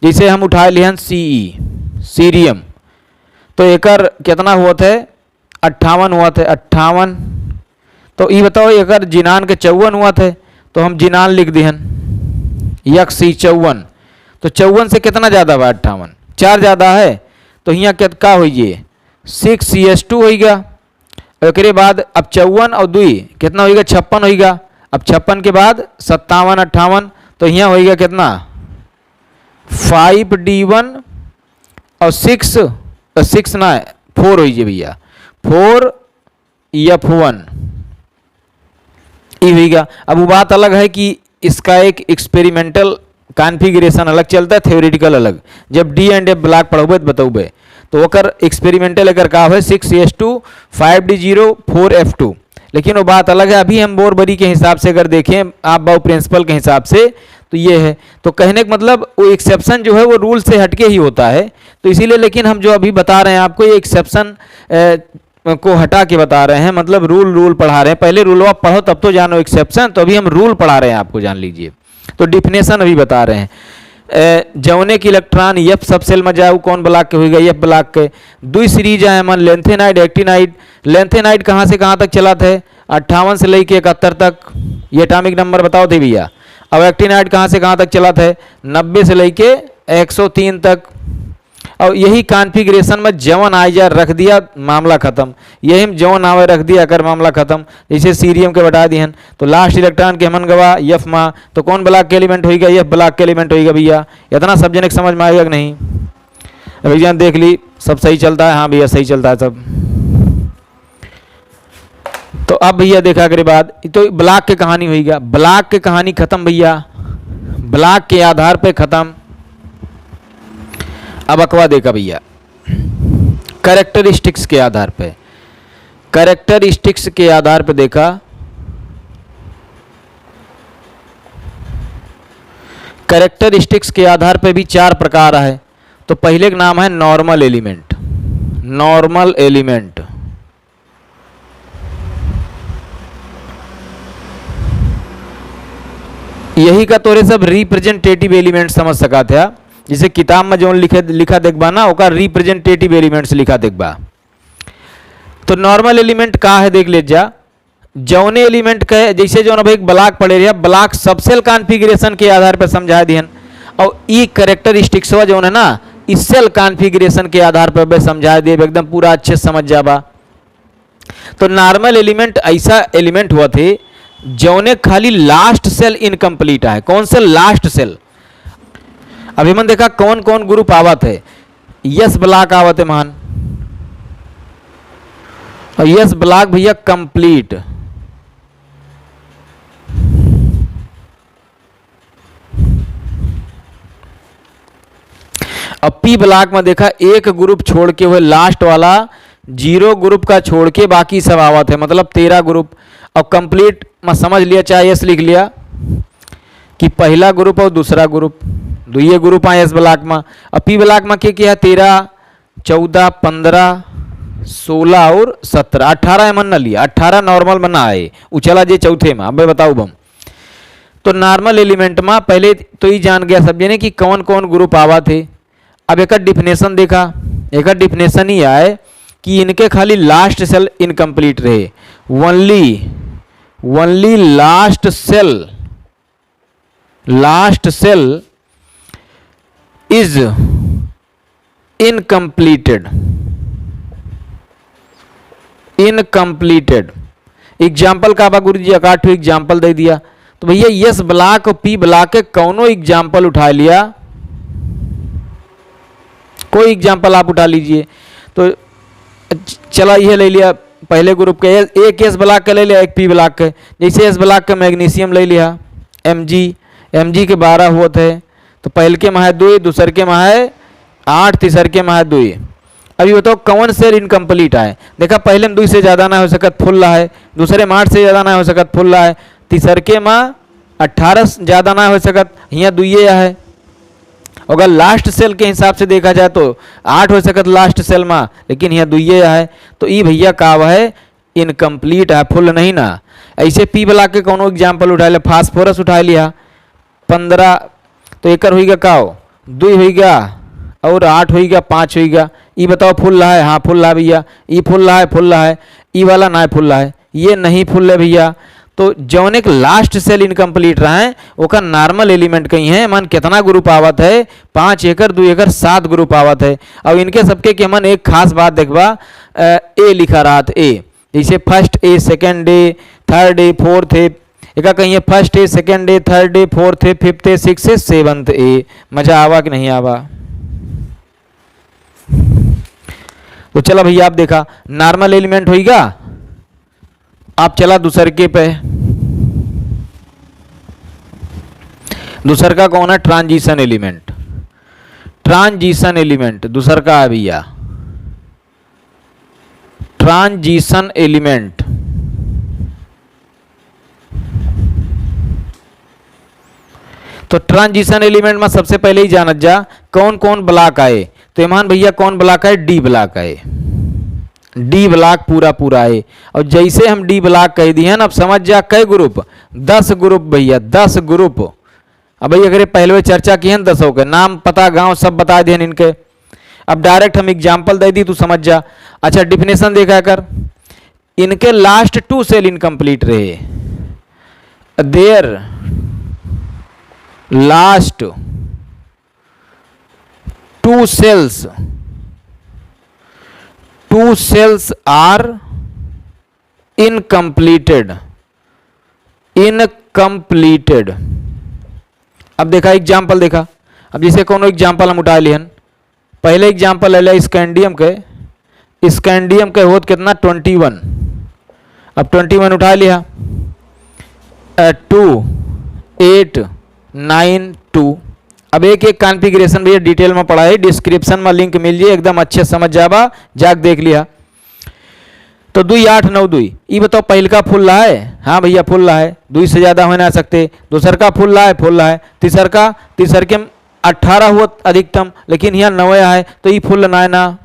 जैसे हम उठाए लिहन सीरियम, तो एकर कितना हुआ थे, 58 हुआ थे, 58। तो ये बताओ एकर जिनान के 54 हुआ थे, तो हम जिनान लिख दिहन C54। तो 54 से कितना ज़्यादा बा, 58, 4 ज़्यादा है। तो यहाँ क्या हो 6CS2 होगा। एक बाद अब 54 और 2 कितना होगा, 56 होगा। अब 56 के बाद 57, 58, तो यहाँ होगा कितना, 5D1 और 6 ना 4 हो भैया, 4F1 ये होगा। अब वो बात अलग है कि इसका एक एक्सपेरिमेंटल कॉन्फ़िगरेशन अलग चलता है, थ्योरेटिकल अलग। जब D एंड F ब्लॉक पढ़ोबे तो बतौबे, तो ओकर एक्सपेरिमेंटल एकर का है 6S2 5D0 4F2। लेकिन वो बात अलग है। अभी हम बोरबरी के हिसाब से अगर देखें, आप बाउ प्रिंसिपल के हिसाब से, तो ये है। तो कहने का मतलब वो एक्सेप्शन जो है वो रूल से हटके ही होता है। तो इसीलिए, लेकिन हम जो अभी बता रहे हैं आपको, ये एक्सेप्शन को हटा के बता रहे हैं, मतलब रूल पढ़ा रहे हैं। पहले रूल आप पढ़ो तब तो जानो एक्सेप्शन, तो अभी हम रूल पढ़ा रहे हैं आपको, जान लीजिए। तो डिफिनेशन अभी बता रहे हैं। जौने की इलेक्ट्रॉन एफ सब सेल में जाए कौन ब्लॉक के होगा, एफ ब्लॉक के। दुई सीरीज आए मन लेंथेनाइड एक्टिनाइड। लेंथेनाइड कहाँ से कहाँ तक चला था? 58 से लेके 71 तक, ये एटॉमिक नंबर बताओ थे भैया। अब एक्टिनाइड कहाँ से कहाँ तक चला था? 90 से लेके 103 तक। और यही कॉन्फ़िगरेशन में जवन आइजा रख दिया, मामला खत्म। यही में जवन आवे रख दिया कर, मामला खत्म। जैसे सीरियम के बता दिहन, तो लास्ट इलेक्ट्रॉन के हमन गवा एफ मा, तो कौन ब्लॉक के एलिमेंट होगा? एफ ब्लॉक के एलिमेंट होगा भैया। इतना सब जने समझ में आएगा कि नहीं? भैया देख ली, सब सही चलता है? हाँ भैया सही चलता है सब। तो अब भैया देखा करे बाद, तो ब्लॉक की कहानी होगा। ब्लॉक की कहानी खत्म भैया, ब्लॉक के आधार पे खत्म। अब अकवा देखा भैया कैरेक्टरिस्टिक्स के आधार पे। कैरेक्टरिस्टिक्स के आधार पे देखा, कैरेक्टरिस्टिक्स के आधार पे भी 4 प्रकार है। तो पहले का नाम है नॉर्मल एलिमेंट। नॉर्मल एलिमेंट, यही का तोरे सब रिप्रेजेंटेटिव एलिमेंट समझ सका था। जिसे किताब में जो लिखा देखबा ना, ओका रिप्रेजेंटेटिव एलिमेंट्स लिखा देखबा। तो नॉर्मल एलिमेंट का है देख ले जा। जौने एलिमेंट के जैसे जो भाई ब्लॉक पड़े रहा, ब्लॉक सबसेल कॉन्फ़िगरेशन के आधार पर समझा दिहन। और ई कैरेक्टरिस्टिक्स जो है ना, इस सेल कॉन्फ़िगरेशन के आधार पर समझा दे, एकदम पूरा अच्छे समझ जाबा। तो नॉर्मल एलिमेंट ऐसा एलिमेंट हुआ थे जौने खाली लास्ट सेल इनकम्प्लीट है। कौन से? Last shell. अभी मन देखा कौन कौन ग्रुप आवत है। यस ब्लॉक आवत है मान, और यस ब्लॉक भैया कंप्लीट। अब पी ब्लॉक में देखा एक ग्रुप छोड़ के हुए लास्ट वाला, 0 ग्रुप का छोड़ के बाकी सब आवत है, मतलब 13 ग्रुप। और कंप्लीट में समझ लिया, चाहे यस लिख लिया कि पहला ग्रुप और दूसरा ग्रुप, दुइये ग्रुप आए एस ब्लॉक में। अब पी ब्लॉक में क्या है? 13, 14, 15, 16 और 17, 18 मन न लिया। 18 नॉर्मल में ना आए, उचला जे चौथे में। अब बताऊ बम। तो नॉर्मल एलिमेंट में पहले तो ये जान गया सब जने कि कौन कौन ग्रुप आवा थे। अब एक डिफिनेशन देखा, एक डिफिनेशन ही आए कि इनके खाली लास्ट सेल इनकम्प्लीट रहे। Only last shell is incompleted. Example का बा गुरु जी अकाठ एग्जाम्पल दे दिया। तो भैया यस ब्लॉक और पी ब्लॉक के कौनो एग्जाम्पल उठा लिया, कोई एग्जाम्पल आप उठा लीजिए। तो चला यह ले लिया पहले ग्रुप के, एक एस ब्लॉक का ले लिया, एक पी ब्लॉक के। जैसे एस ब्लॉक का मैग्नीशियम ले लिया, एमजी के 12 हुए थे। तो पहले के में है 2, दूसर के में है 8, तीसर के में है 2। अभी बताओ कौन सेल इनकम्प्लीट है? देखा पहले में 2 से ज़्यादा ना हो सकत फुल रहा है, दूसरे में 8 से ज़्यादा ना हो सकत फुल रहा है, तीसर के में 18 से ज़्यादा ना हो सकत, यहाँ 2 है। अगर लास्ट सेल के हिसाब से देखा जाए तो 8 हो सकत लास्ट सेल में, लेकिन यहाँ 2 है। तो ये भैया का है? इनकम्प्लीट है, फुल नहीं ना। ऐसे पी ब्लॉक के कोनो एग्जाम्पल उठा लिया, फास्फोरस उठा लिया 15, तो एक होगा का 2 होगा और 8 होगा 5 होगा। ये बताओ फुल रहा है? हाँ फुल रहा है भैया। ये फुल रहा है, ये वाला ना फुल रहा है, ये नहीं फुल है भैया। तो जौन एक लास्ट सेल इनकम्प्लीट रहा है ओका नॉर्मल एलिमेंट कहीं है। मन कितना ग्रुप आवत है? 5 एकड़ 2 एकड़ 7 ग्रुप आवत है। अब इनके सबके के मन एक खास बात देखबा, ए लिखा रहा था ए, जैसे first A, second A, third A, fourth A. एक कहीं है first A, second A, third A, fourth A, fifth A, six A, seventh A. मजा आवा कि नहीं आवा? तो चला भैया आप देखा नॉर्मल एलिमेंट होगा। आप चला दूसर के पे, दूसर का कौन है? Transition element. ट्रांजिशन एलिमेंट दूसर का है भैया, ट्रांजिशन एलिमेंट। तो ट्रांजिशन एलिमेंट में सबसे पहले ही जानत जा कौन कौन ब्लॉक आए। तो ईमान भैया कौन ब्लॉक आए, डी ब्लॉक आए, डी ब्लॉक पूरा पूरा है। और जैसे हम डी ब्लॉक कह दिए ना, अब समझ जा कई ग्रुप, 10 ग्रुप भैया, 10 ग्रुप। अब भैया अगर पहले चर्चा की है 10 के नाम पता गांव सब बता दिए इनके। अब डायरेक्ट हम एग्जाम्पल दे दी तू समझ जा। अच्छा डिफिनेशन देखा कर, इनके लास्ट 2 सेल इनकम्प्लीट रहे, there last 2 cells are incompleted। अब देखा एग्जाम्पल देखा। अब जैसे कोनो एग्जाम्पल हम उठा लिहन, पहले एग्जाम्पल ले लिया स्कैंडियम के होत कितना 21। अब 21 उठा लिया 2 8 9 2। अब एक एक कॉन्फ़िगरेशन भैया डिटेल में पढ़ा है, डिस्क्रिप्शन में लिंक मिल जाए, एकदम अच्छे समझ जाबा, जाके देख लिया। तो 2 8 9 2 ये बताओ पहल का फुल रहा है, हाँ भैया फुल रहा है, 2 से ज़्यादा हो ना सकते। दूसर का फुल रहा है, तीसर के 18 हुआ अधिकतम, लेकिन यहाँ 9 है तो ये फुल ना है ना।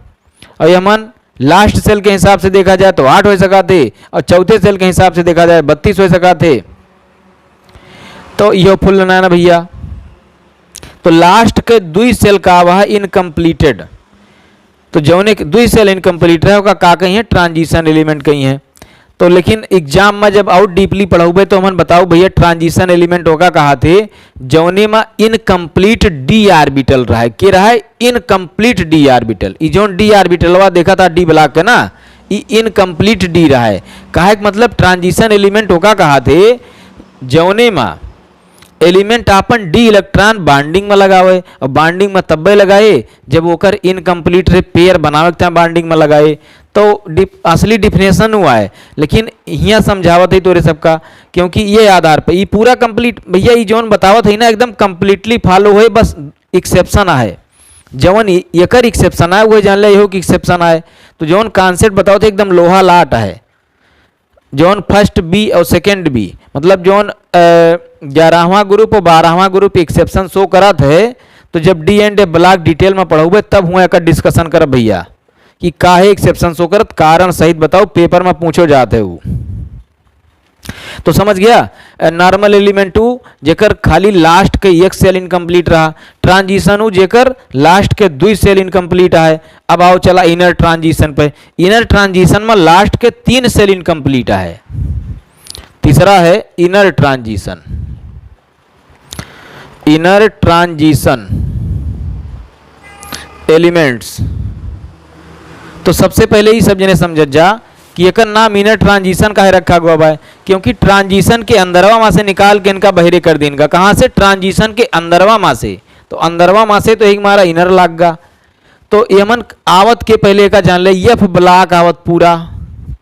और यमन लास्ट सेल के हिसाब से देखा जाए तो 8 हो सका थे, और चौथे सेल के हिसाब से देखा जाए 32 हो सका थे, तो यह फुल ना है ना भैया। तो लास्ट के 2 सेल का वह इनकम्प्लीटेड, तो जौन 2 सेल इनकम्प्लीट है उसका का कहीं है, ट्रांजिशन एलिमेंट कहीं है। तो लेकिन एग्जाम में जब और डीपली पढ़ाओगे तो हम बताओ भैया ट्रांजिशन एलिमेंट होगा कहा थे, जौने में इनकम्प्लीट डी आर्बिटल रहा है, के रहा है इनकम्प्लीट डी आर्बिटल। ये जो डी आर्बिटलवा देखा था डी ब्लॉक के ना, ये इनकम्प्लीट डी रहा है। कहा मतलब ट्रांजिशन एलिमेंट होगा कहा थे जौने में एलिमेंट अपन डी इलेक्ट्रॉन बाइंडिंग में लगावे, और बाइंडिंग में तब्बे लगाए जब ओकर इनकम्प्लीट रे पेयर बनावे के बाइंडिंग में लगाए। तो असली डिफिनेशन हुआ है, लेकिन यहाँ समझावत है तोरे सबका, क्योंकि ये आधार पे ये पूरा कंप्लीट भैया ये जौन बतावत है ना एकदम कंप्लीटली फॉलो है, बस एक्सेप्शन है जौन एकर एक्सेप्शन है वही जान ले हो कि एक्सेप्शन है। तो जौन कॉन्सेप्ट बताओ थे एकदम लोहा लाट है, जौन फर्स्ट बी और सेकेंड बी मतलब जौन 11वां ग्रुप और 12वां ग्रुप एक्सेप्शन शो करत है। तो जब D and A block detail में पढ़ोगे तब हुआ एकर डिस्कशन कर भैया कि काहे एक्सेप्शन शो करत, कारण सहित बताओ, पेपर में पूछो जाते हो। तो समझ गया। नॉर्मल एलिमेंट 2 जेकर खाली लास्ट के 1 सेल इनकम्प्लीट रहा, ट्रांजिशन जेकर लास्ट के 2 सेल इनकम्प्लीट है। अब आओ चला इनर ट्रांजिशन पे। इनर ट्रांजिशन में लास्ट के 3 सेल इनकम्प्लीट है। तीसरा है inner transition. Inner transition elements, तो सबसे पहले ही सब जने समझ जा कि एक नाम इनर ट्रांजिशन का है रखा हुआ है, क्योंकि ट्रांजिशन के अंदरवा माँ से निकाल के इनका बहरे कर देगा। कहाँ से, ट्रांजिशन के अंदरवा माँ से। तो अंदरवा माँ से तो एक मारा इनर लाग गा। तो यमन आवत के पहले का जान ले यफ ब्लॉक आवत,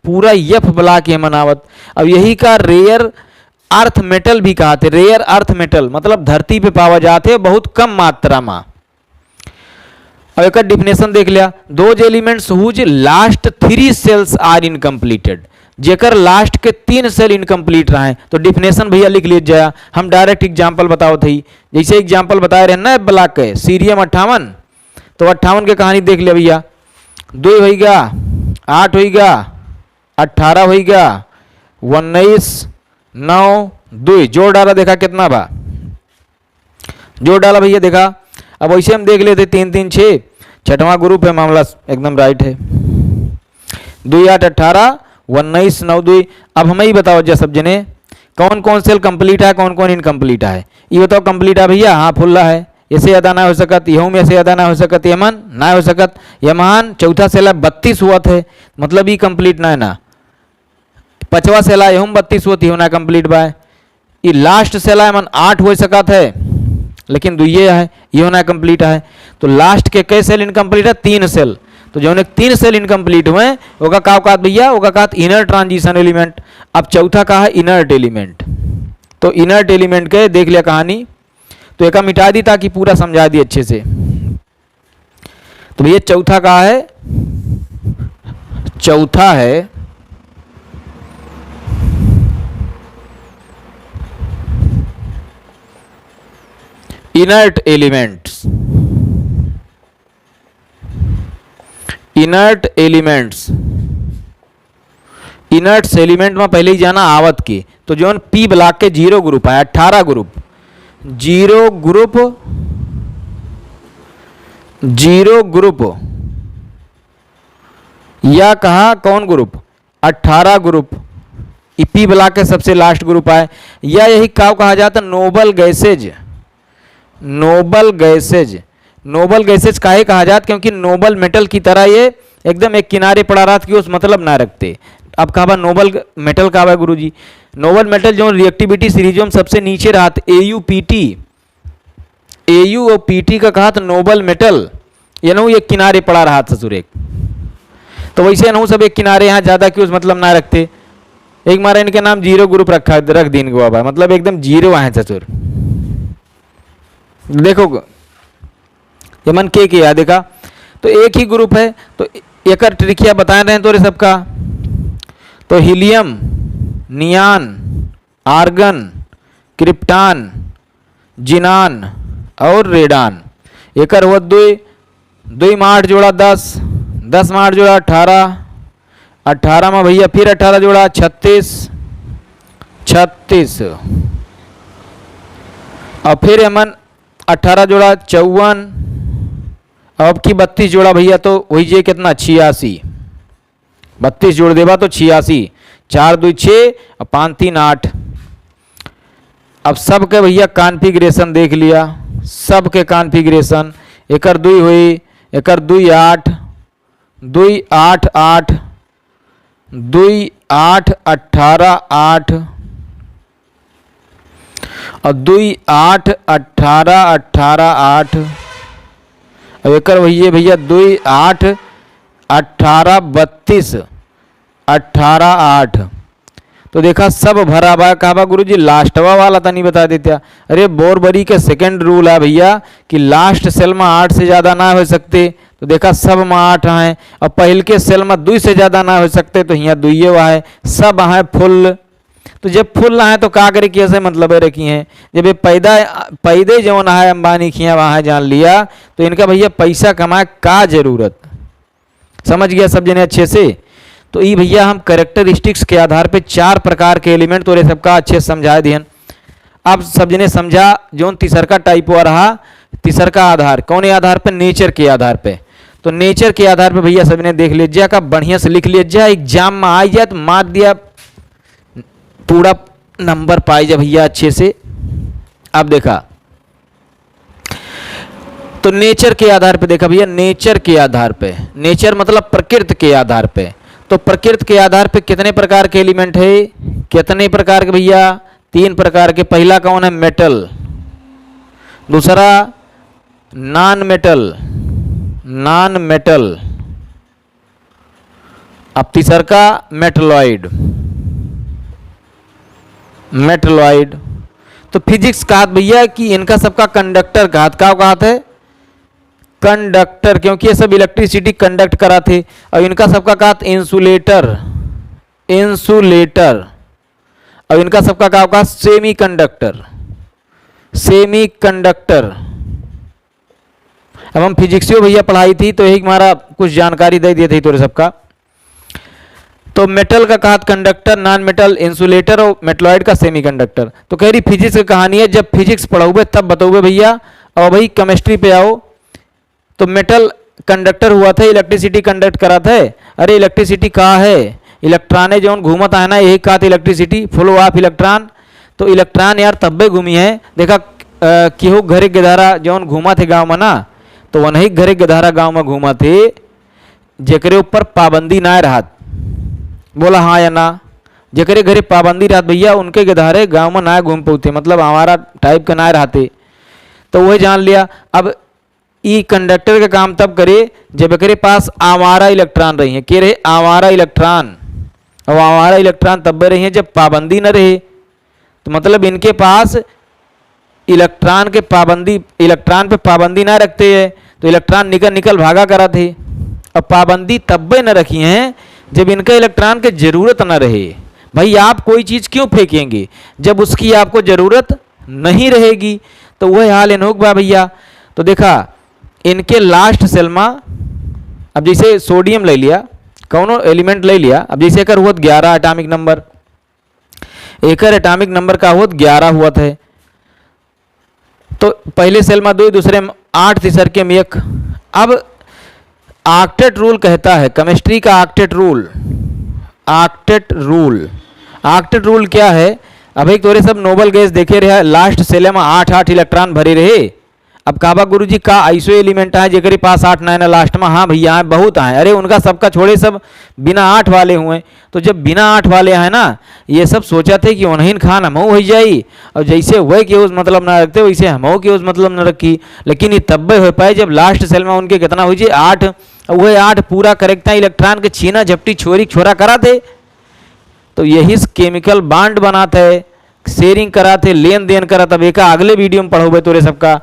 पूरा यफ ब्लॉक यमन आवत। अब यही का रेयर अर्थ मेटल भी कहते, रेयर अर्थ मेटल मतलब धरती पे पावा जाते बहुत कम मात्रा में। और एक डिफिनेशन देख लिया, those elements whose last 3 shells are incompleted, जेकर लास्ट के 3 सेल इनकम्प्लीट रहे। तो डिफिनेशन भैया लिख लीजिए, हम डायरेक्ट एग्जांपल बताओ थी। जैसे एग्जांपल बताए रहे ना ब्लॉक के सीरियम 58, तो 58 के कहानी देख लिया भैया, 2 होगा, 8 होगा, 18 होगा, 19 9 2 जोड़ डाला, देखा कितना बा, जोड़ डाला भैया देखा। अब वैसे हम देख लेते 3 3 6, छठवां ग्रुप है, मामला एकदम राइट है। 2 8 18 19 9 2। अब हमें ही बताओ जब सब जने कौन कौन सेल कंप्लीट है, कौन कौन इनकम्प्लीट है। ये बताओ कंप्लीट है भैया, हाँ फुल है, ऐसे अदा ना हो सकत, यहूँ में ऐसे अदा ना हो सकत, यमन ना हो सकत। यमन चौथा सेला 32 हुआ थे, मतलब ये कंप्लीट ना है ना। 5वां सेला यहूँ 32 होती होना कंप्लीट बाय। ये लास्ट सेला यमन 8 हो सकत है, लेकिन 2 ये है, ये होना कंप्लीट है। तो लास्ट के कई सेल इनकम्प्लीट है, 3 सेल। तो जो 3 सेल इनकम्प्लीट हुए होगा का औकात भैया, होगा का इनर ट्रांजिशन एलिमेंट। अब चौथा का है इनर्ट एलिमेंट। तो इनर्ट एलिमेंट के देख लिया कहानी, तो एक मिटा दी ताकि पूरा समझा दी अच्छे से। तो भैया चौथा का है, चौथा है inert elements, inert elements, inerts element में पहले ही जाना आवत की। तो जो पी ब्लॉक के 0 ग्रुप है, 18 ग्रुप, 0 ग्रुप, 0 ग्रुप या कहा कौन ग्रुप, 18 ग्रुप, पी ब्लॉक के सबसे लास्ट ग्रुप है। या यही कहा जाता noble gases, noble gases, noble gases काहे कहा जाता, क्योंकि नोबल मेटल की तरह ये एकदम एक किनारे पड़ा रहा कि उस मतलब ना रखते। अब कहा नोबल मेटल कहा गुरु जी, नोबल मेटल जो रिएक्टिविटी सीरीज में सबसे नीचे रहा एयू पीटी, एयू और पीटी का कहा था नोबल मेटल, ये ना ये किनारे पड़ा रहा था ससुर एक। तो वैसे ना सब एक किनारे यहाँ ज़्यादा कि उस मतलब ना रखते, एक मारा इनके नाम 0 ग्रुप रख दिन को बाबा, मतलब एकदम 0 है ससुर। देखो ये मन के किया देखा, तो एक ही ग्रुप है, तो एक ट्रिकिया बता रहे हैं तो सबका। तो हीलियम, नियान, आर्गन, क्रिप्टान, जिनान और रेडान, एक हुआ 2 में 8 जोड़ा 10, 10 में 8 जोड़ा 18, 18 में भैया फिर 18 जोड़ा 36, 36 और फिर एमन 18 जोड़ा 54, अब की 32 जोड़ा भैया तो वही जे कितना 86, 32 जोड़ देवा तो 86, 4 2 6 और 5 3 8। अब सब के भैया कॉन्फ़िगरेशन देख लिया, सब के कॉन्फ़िगरेशन, एकर 2 हुई, एकर 2 8, 2 8 8, 2 8 18 8 और 2 8 18 18 8। अब एक भैया 2 8 18 32 18 8। तो देखा सब भरा बा, कहा गुरु जी लास्टवा वाला तो नहीं बता देते। अरे बोरबरी के सेकंड रूल है भैया कि लास्ट सेल में 8 से ज़्यादा ना हो सकते। तो देखा सब में 8 हैं, और पहल के सेल में 2 से ज़्यादा ना हो सकते, तो यहाँ 2 हुआ है, सब हैं फुल। तो जब फुल है तो का करे कैसे मतलब रखी हैं, जब ये पैदे जो ना है अंबानी खिया वहाँ जान लिया, तो इनका भैया पैसा कमाए का जरूरत, समझ गया सब जने अच्छे से। तो ये भैया हम कैरेक्टरिस्टिक्स के आधार पे 4 प्रकार के एलिमेंट तो सबका अच्छे से समझा दिए। अब सब जने समझा जो तीसरा टाइप हुआ रहा, तीसरा आधार कौन है आधार पे, नेचर के आधार पे। तो नेचर के आधार पे भैया सबने देख लीजिए का बढ़िया से लिख लीजिए, एग्जाम में आ जाए तो मार दिया पूरा नंबर पाई जा भैया अच्छे से। अब देखा तो नेचर के आधार पे देखा भैया, नेचर के आधार पे, नेचर मतलब प्रकृति के आधार पे। तो प्रकृति के आधार पे कितने प्रकार के एलिमेंट है, कितने प्रकार के भैया, 3 प्रकार के। पहला कौन है, मेटल, दूसरा नॉन मेटल, नॉन मेटल, अब तीसरा का मेटलॉइड, मेटलॉइड। तो फिजिक्स कहा भैया कि इनका सबका कंडक्टर कहा है, कंडक्टर, क्योंकि ये सब इलेक्ट्रिसिटी कंडक्ट करा थे। और इनका सबका कहा इंसुलेटर, इंसुलेटर। और इनका सबका कहा सेमी कंडक्टर, सेमी कंडक्टर। अब हम फिजिक्स भैया पढ़ाई थी तो यही हमारा कुछ जानकारी दे दिए थे तो सबका। तो मेटल का कहा कंडक्टर, नॉन मेटल इंसुलेटर, और मेटलॉइड का सेमी कंडक्टर। तो कह रही फिजिक्स की कहानी है, जब फिजिक्स पढ़ोगे तब बताओगे भैया। और भाई केमिस्ट्री पे आओ, तो मेटल कंडक्टर हुआ था, इलेक्ट्रिसिटी कंडक्ट करा था। अरे इलेक्ट्रिसिटी कहा है, इलेक्ट्रॉने जो घूमत है ना, यही कहा था इलेक्ट्रिसिटी, फ्लो ऑफ इलेक्ट्रॉन। तो इलेक्ट्रॉन यार तब्बे घूमी है, देखा केहू घरे गधारा जौन घूमा थे गाँव में ना, तो वही घरे गधारा गाँव में घूमा थे जेकरे ऊपर पाबंदी ना रहत। बोला हाँ या ना, जेकरे घरे पाबंदी रहत भैया उनके गधारे गाँव में ना घूम पाते, मतलब हमारा टाइप का ना रहते। तो वही जान लिया। अब ई कंडक्टर का काम तब करे जब एकरे पास आवारा इलेक्ट्रॉन रही है, के रहे आवारा इलेक्ट्रॉन। और आवारा इलेक्ट्रॉन तब रही है जब पाबंदी न रहे। तो मतलब इनके पास इलेक्ट्रॉन के पाबंदी, इलेक्ट्रॉन पे पाबंदी ना रखते हैं, तो इलेक्ट्रॉन निकल निकल भागा करा थे। अब पाबंदी तब न रखी हैं जब इनका इलेक्ट्रॉन की जरूरत न रहे। भाई आप कोई चीज़ क्यों फेंकेंगे जब उसकी आपको ज़रूरत नहीं रहेगी। तो वह हाल इनहुक बा भैया। तो देखा इनके लास्ट सेल में अब जैसे सोडियम ले लिया, कौनो एलिमेंट ले लिया, अब जैसे एकर हुआ 11 एटॉमिक नंबर, एकर एटॉमिक नंबर का हुआ 11 हुआ है। तो पहले सेल में 2, दूसरे में 8, तीसरे के में 1। अब ऑक्टेट रूल कहता है, केमिस्ट्री का ऑक्टेट रूल, ऑक्टेट रूल क्या है? अब एक तोरे सब नोबल गैस देखे रहे, लास्ट सेल में 8 इलेक्ट्रॉन भरे रहे। अब काबा गुरुजी का ऐसो एलिमेंट है जेकरे पास 8 9 लास्ट में, हाँ भैया हैं बहुत हैं, अरे उनका सबका छोड़े सब बिना 8 वाले हुए। तो जब बिना 8 वाले हैं ना, ये सब सोचा थे कि उन्हीं खान हम हो जाई, और जैसे वह के उस मतलब ना रखते वैसे हम के उस मतलब न रखी। लेकिन ये तब हो पाए जब लास्ट सेल में उनके कितना हो जाए 8, वह 8 पूरा करेक्ट इलेक्ट्रॉन के छीना झपटी छोरी छोरा करा थे। तो यही केमिकल बॉन्ड बनाते, शेयरिंग कराते, लेन देन करा। तब एक अगले वीडियो में पढ़ोगे तोरे सबका।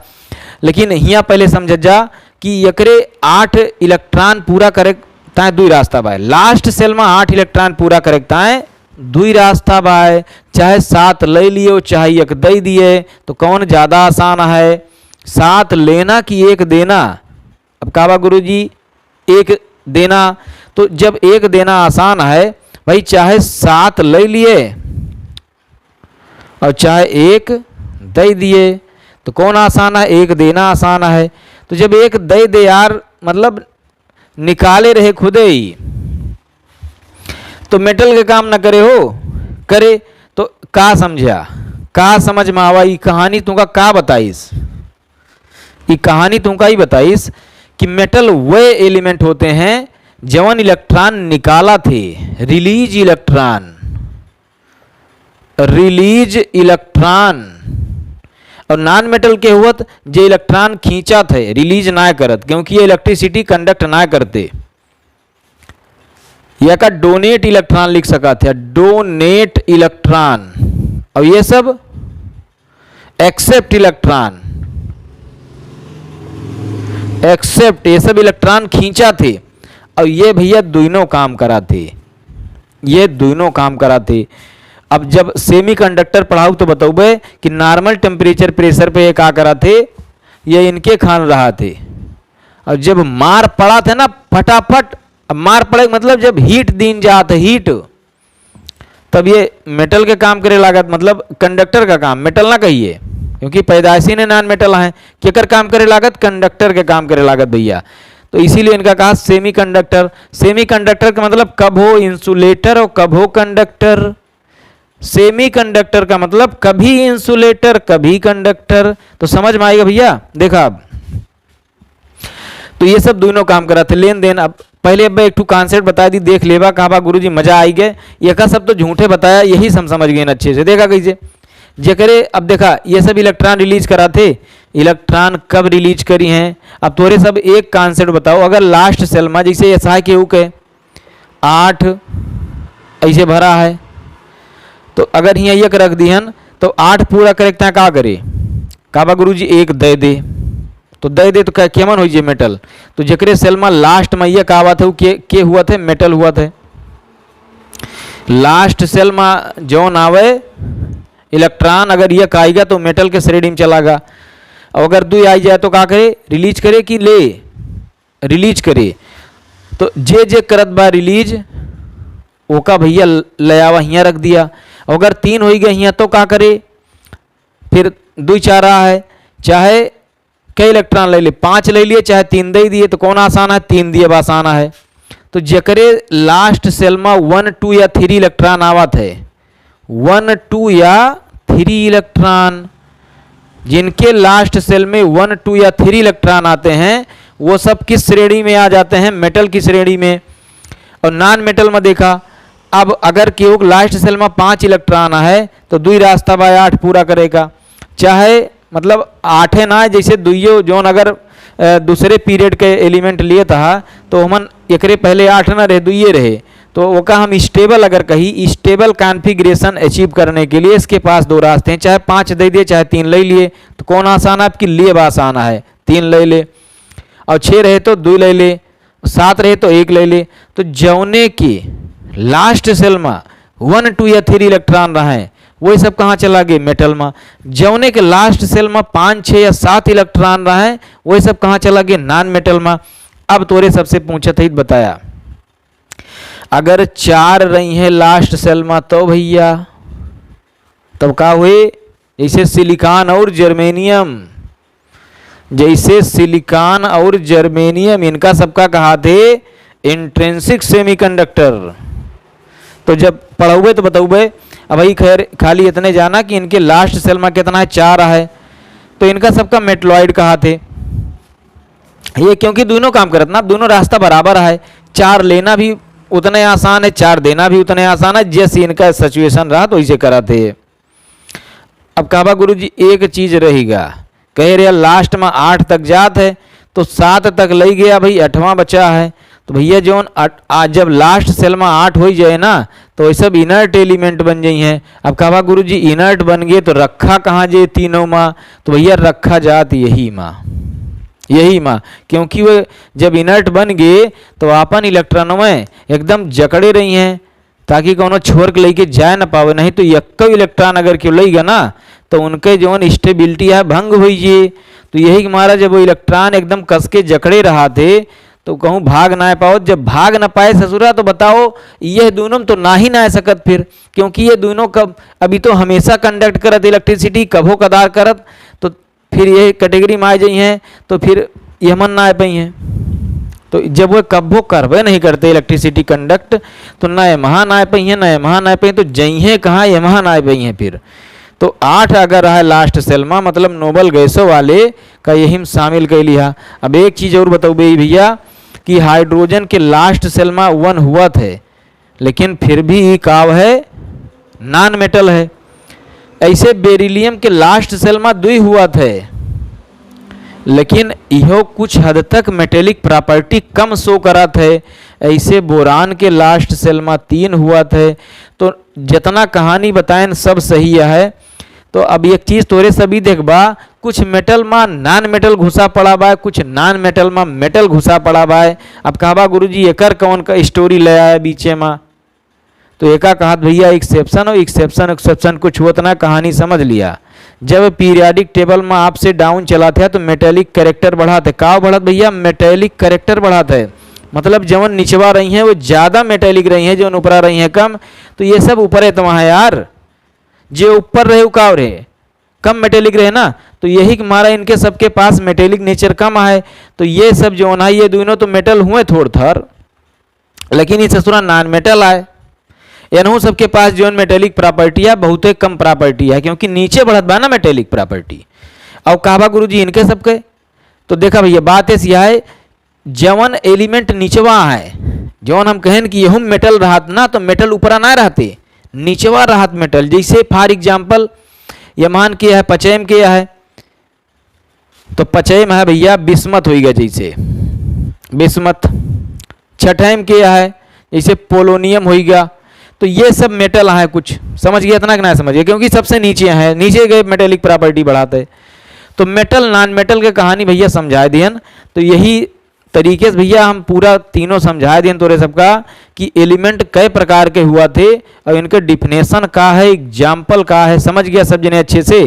लेकिन यहाँ पहले समझ जा कि एकरे 8 इलेक्ट्रॉन पूरा करेक्ट है, 2 रास्ता बाय। लास्ट सेल में 8 इलेक्ट्रॉन पूरा करेक्ट है, 2 रास्ता बाय। चाहे 7 ले लियो चाहे 1 दे दिए, तो कौन ज़्यादा आसान है, 7 लेना कि 1 देना? अब काबा गुरुजी 1 देना। तो जब 1 देना आसान है भाई, चाहे 7 ले लिए और चाहे 1 दे दिए, तो कौन आसान है? 1 देना आसान है। तो जब 1 दे यार, मतलब निकाले रहे खुदे ही, तो मेटल के काम ना करे हो, करे तो का समझा, का समझ में आवा? ये कहानी तुमका का बताइस, ये कहानी तुमका ही बताइस कि मेटल वे एलिमेंट होते हैं जवन इलेक्ट्रॉन निकाला थे, रिलीज इलेक्ट्रॉन। और नॉन मेटल के हुआ जो इलेक्ट्रॉन खींचा थे, रिलीज ना करत, क्योंकि ये इलेक्ट्रिसिटी कंडक्ट ना करते। या का डोनेट इलेक्ट्रॉन लिख सका थे, डोनेट इलेक्ट्रॉन। और ये सब एक्सेप्ट इलेक्ट्रॉन, एक्सेप्ट, ये सब इलेक्ट्रॉन खींचा थे। और ये भैया दोनों काम करा थे, ये दोनों काम करा थे। अब जब सेमीकंडक्टर पढ़ाऊ तो बताऊबे कि नॉर्मल टेम्परेचर प्रेशर पे ये क्या करा थे, ये इनके खान रहा थे। और जब मार पड़ा था ना फटाफट, अब मार पड़े मतलब जब हीट दिन जात हीट, तब ये मेटल के काम करे लागत, मतलब कंडक्टर का काम, मेटल ना कहिए, क्योंकि पैदाइशी ने नॉन मेटल है। केकर काम करे लागत? कंडक्टर के काम करे लागत भैया। तो इसीलिए इनका कहा सेमीकंडक्टर। सेमीकंडक्टर का मतलब कब हो इंसुलेटर और कब हो कंडक्टर। सेमीकंडक्टर का मतलब कभी इंसुलेटर कभी कंडक्टर। तो समझ में आएगा भैया। देखा अब, तो ये सब दोनों काम करा थे, लेन देन। अब पहले अब एक कॉन्सेप्ट बता दी, देख लेबा कहा गुरुजी मजा आई गए। ये का सब तो झूठे बताया, यही सब समझ गए अच्छे से। देखा कैसे जेकरे, अब देखा ये सब इलेक्ट्रॉन रिलीज करा थे, इलेक्ट्रॉन कब रिलीज करी हैं। अब तोरे सब एक कॉन्सेप्ट बताओ, अगर लास्ट सेल में जैसे एसआई के ऊके 8 ऐसे भरा है, तो अगर यहाँ 1 रख दिहन तो 8 पूरा करेक्ट है, का करे? काबा गुरुजी 1 दे दे, तो दे दे तो क्या केमन हो मेटल। तो जकरे सेल में लास्ट में ये का हुआ थे, के हुआ थे, मेटल हुआ थे। लास्ट सेल में जो आवे इलेक्ट्रॉन अगर ये आएगा तो मेटल के श्रेणी में चलागा। और अगर 2 आई जाए तो क्या करे? रिलीज करे कि ले रिलीज करे। तो जे करत बा रिलीज, ओका भैया ले आवा यहाँ रख दिया। अगर 3 हो गए यहाँ तो क्या करे? फिर 2 चाह रहा है, चाहे कई इलेक्ट्रॉन ले ले, 5 ले लिए चाहे 3 दे दिए, तो कौन आसान है? 3 दिए आसान है। तो जकरे लास्ट सेल में 1 2 या 3 इलेक्ट्रॉन आवत है, 1 2 या 3 इलेक्ट्रॉन, जिनके लास्ट सेल में 1 2 या 3 इलेक्ट्रॉन आते हैं वो सब किस श्रेणी में आ जाते हैं? मेटल की श्रेणी में। और नॉन मेटल में देखा, अब अगर केवल लास्ट सेल में 5 इलेक्ट्रॉन है तो 2 रास्ता बाय 8 पूरा करेगा। चाहे मतलब 8 ना, जैसे दुइयो जोन अगर दूसरे पीरियड के एलिमेंट लिए था तो हमन एकरे पहले 8 ना रहे, 2 रहे, तो वो का हम स्टेबल अगर कही, स्टेबल कॉन्फ़िगरेशन अचीव करने के लिए इसके पास 2 रास्ते हैं, चाहे 5 दे दिए चाहे 3 ले लिए। तो कौन आसान है? आपकी लिए आसान है, 3 ले ले। और 6 रहे तो 2 ले ले, 7 रहे तो 1 ले ले। तो जौने की लास्ट सेल में 1 2 या 3 इलेक्ट्रॉन रहे, वही सब कहाँ चला गए, मेटल में। जौने के लास्ट सेल में 5, 6 या 7 इलेक्ट्रॉन रहे वही सब कहाँ चला गए, नॉन मेटल में। अब तोरे सबसे पूछा था बताया, अगर 4 रही हैं लास्ट सेल में तो भैया तब का हुए, जैसे सिलिकॉन और जर्मेनियम, जैसे सिलिकॉन और जर्मेनियम इनका सबका कहा थे इंट्रिंसिक सेमीकंडक्टर। तो जब पढ़ोगे तो बताओगे। अब भाई खैर खाली इतने जाना कि इनके लास्ट सेल में कितना है, 4 है, तो इनका सबका मेटलॉइड कहा थे। ये क्योंकि दोनों काम करत ना, दोनों रास्ता बराबर है, 4 लेना भी उतने आसान है, 4 देना भी उतने आसान है, जैसे इनका सिचुएशन रहा तो इसे करा थे। अब कहा गुरुजी एक चीज रहेगा, कह रहे लास्ट में 8 तक जात है तो 7 तक ले गया भाई, 8वां बचा है। तो भैया जो जब लास्ट सेल में 8 हो जाए ना तो ये सब इनर्ट एलिमेंट बन जाई हैं। अब कहा गुरुजी इनर्ट बन गए तो रखा कहाँ जे तीनों माँ, तो भैया रखा जात यही माँ, यही माँ, क्योंकि वो जब इनर्ट बन गए तो अपन इलेक्ट्रॉनों में एकदम जकड़े रही हैं ताकि कोनो छोड़ के लेके जाए ना पावे, नहीं तो यक्को इलेक्ट्रॉन अगर क्यों लेगा ना तो उनके जो स्टेबिलिटी है भंग हुई जी। तो यही कि महाराज जब वो इलेक्ट्रॉन एकदम कस के जकड़े रहा थे तो कहूँ भाग ना पाओ, जब भाग ना पाए ससुरा तो बताओ ये दोनों तो ना ही ना सकत फिर, क्योंकि ये दोनों कब अभी तो हमेशा कंडक्ट करत इलेक्ट्रिसिटी, कभो कदार करत, तो फिर ये कैटेगरी में आ जाई हैं तो फिर यमन ना आ पाई हैं। तो जब वो कब्बो करवे नहीं करते इलेक्ट्रिसिटी कंडक्ट तो ना यमहा ना आ पाई हैं, ना यमहा ना आ पाई, तो जइहें कहाँ यमहा ना आ पाई हैं फिर। तो 8 अगर रहा लास्ट सेल में, मतलब नोबल गैसों वाले का यही में शामिल कर लिया। अब एक चीज़ और बताओ भैया कि हाइड्रोजन के लास्ट सेल में 1 हुआ थे, लेकिन फिर भी ये काव है नॉन मेटल है। ऐसे बेरिलियम के लास्ट सेल में 2 हुआ थे, लेकिन यह कुछ हद तक मेटेलिक प्रॉपर्टी कम शो करा थे। ऐसे बोरान के लास्ट सेल में 3 हुआ थे। तो जितना कहानी बताएं सब सही है। तो अब एक चीज़ तोरे सभी देखबा, कुछ मेटल में नॉन मेटल घुसा पड़ा बा, कुछ नॉन मेटल में मेटल घुसा पड़ा बा। अब कहबा गुरुजी एकर कौन का स्टोरी ले आया बीचे में, तो एका कहा भैया एक्सेप्शन और एक्सेप्शन कुछ होता ना, कहानी समझ लिया। जब पीरियाडिक टेबल में आपसे डाउन चला था तो मेटेलिक कैरेक्टर बढ़ाते, का बढ़त भैया मेटेलिक कैरेक्टर बढ़ाते, मतलब जवन निचवा रही हैं वो ज़्यादा मेटेलिक रही हैं, जो ऊपरा रही हैं कम। तो ये सब ऊपर है तो वहाँ यार, जो ऊपर रहे वो का रहे कम मेटेलिक रहे ना, तो यही मारा इनके सबके पास मेटेलिक नेचर कम है। तो ये सब जो है ये दोनों तो मेटल हुए थोड़ थर, लेकिन ये ससुरा नॉन मेटल आए। इन्हों सबके पास जो मेटेलिक प्रॉपर्टी है बहुत कम प्रॉपर्टी है, क्योंकि नीचे बढ़त बा ना मेटेलिक प्रॉपर्टी। और कहबा गुरुजी इनके सबके, तो देखा भैया बात ऐसी है, जवन एलिमेंट नीचवा है, जवन हम कहें कि यह मेटल रहत ना तो मेटल ऊपरा ना रहते, नीचवा रहत मेटल। जैसे फॉर एग्जाम्पल ये मान के है पचैम के है, तो पचैम है भैया बिस्मत होगा, जैसे बिस्मत। छठैम के है जैसे पोलोनियम होगा। तो ये सब मेटल है, कुछ समझ गया इतना कि ना समझ गया, क्योंकि सबसे नीचे है, नीचे गए मेटेलिक प्रॉपर्टी बढ़ाते। तो मेटल नॉन मेटल के कहानी भैया समझा दियन। तो यही तरीके से भैया हम पूरा तीनों समझा दियन तोरे सबका कि एलिमेंट कई प्रकार के हुआ थे और इनके डिफिनेशन का है, एग्जाम्पल का है, समझ गया सब जने अच्छे से।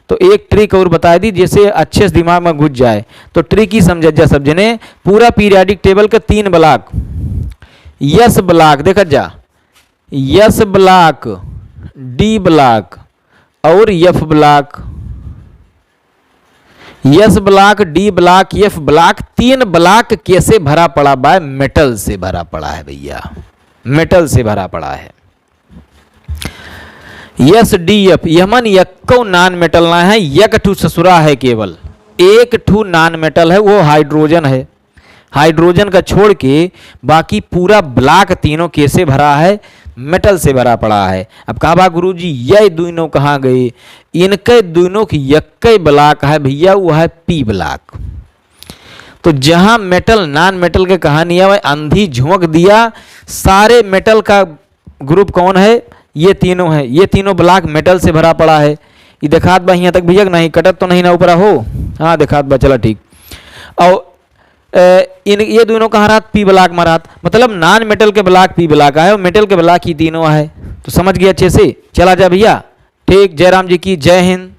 तो एक ट्रिक और बता दी जैसे अच्छे से दिमाग में घुस जाए, तो ट्रिक ही समझ जा सब जने। पूरा पीरियाडिक टेबल के 3 ब्लॉक, यस ब्लॉक देखा जा, यस ब्लॉक, डी ब्लॉक और F block. Yes block, D block, F block, 3 block कैसे भरा पड़ा बा, मेटल से भरा पड़ा है भैया, मेटल से भरा पड़ा है। यस डी एफ यमन यक्को नॉन मेटल ना है, एक ठू ससुरा है, केवल एक ठू नॉन मेटल है, वो हाइड्रोजन है। हाइड्रोजन का छोड़ के बाकी पूरा ब्लॉक तीनों कैसे भरा है, मेटल से भरा पड़ा है। अब कहा गुरुजी ये दोनों कहाँ गए, इनके दोनों की यक्के ब्लॉक है भैया, वो है पी ब्लॉक। तो जहां मेटल नॉन मेटल के कहानी है वह अंधी झोंक दिया, सारे मेटल का ग्रुप कौन है, ये तीनों है, ये तीनों ब्लॉक मेटल से भरा पड़ा है। ये दिखात बा यहाँ तक भैया नहीं कटत तो नहीं ना ऊपर हो, हाँ दिखात बा, चला ठीक। और इन ये दोनों कहाँ रात, पी ब्लॉक में रात, मतलब नॉन मेटल के ब्लॉक पी ब्लॉक है और मेटल के ब्लॉक ही तीनों है। तो समझ गया अच्छे से, चला जा भैया ठीक, जयराम जी की जय हिंद।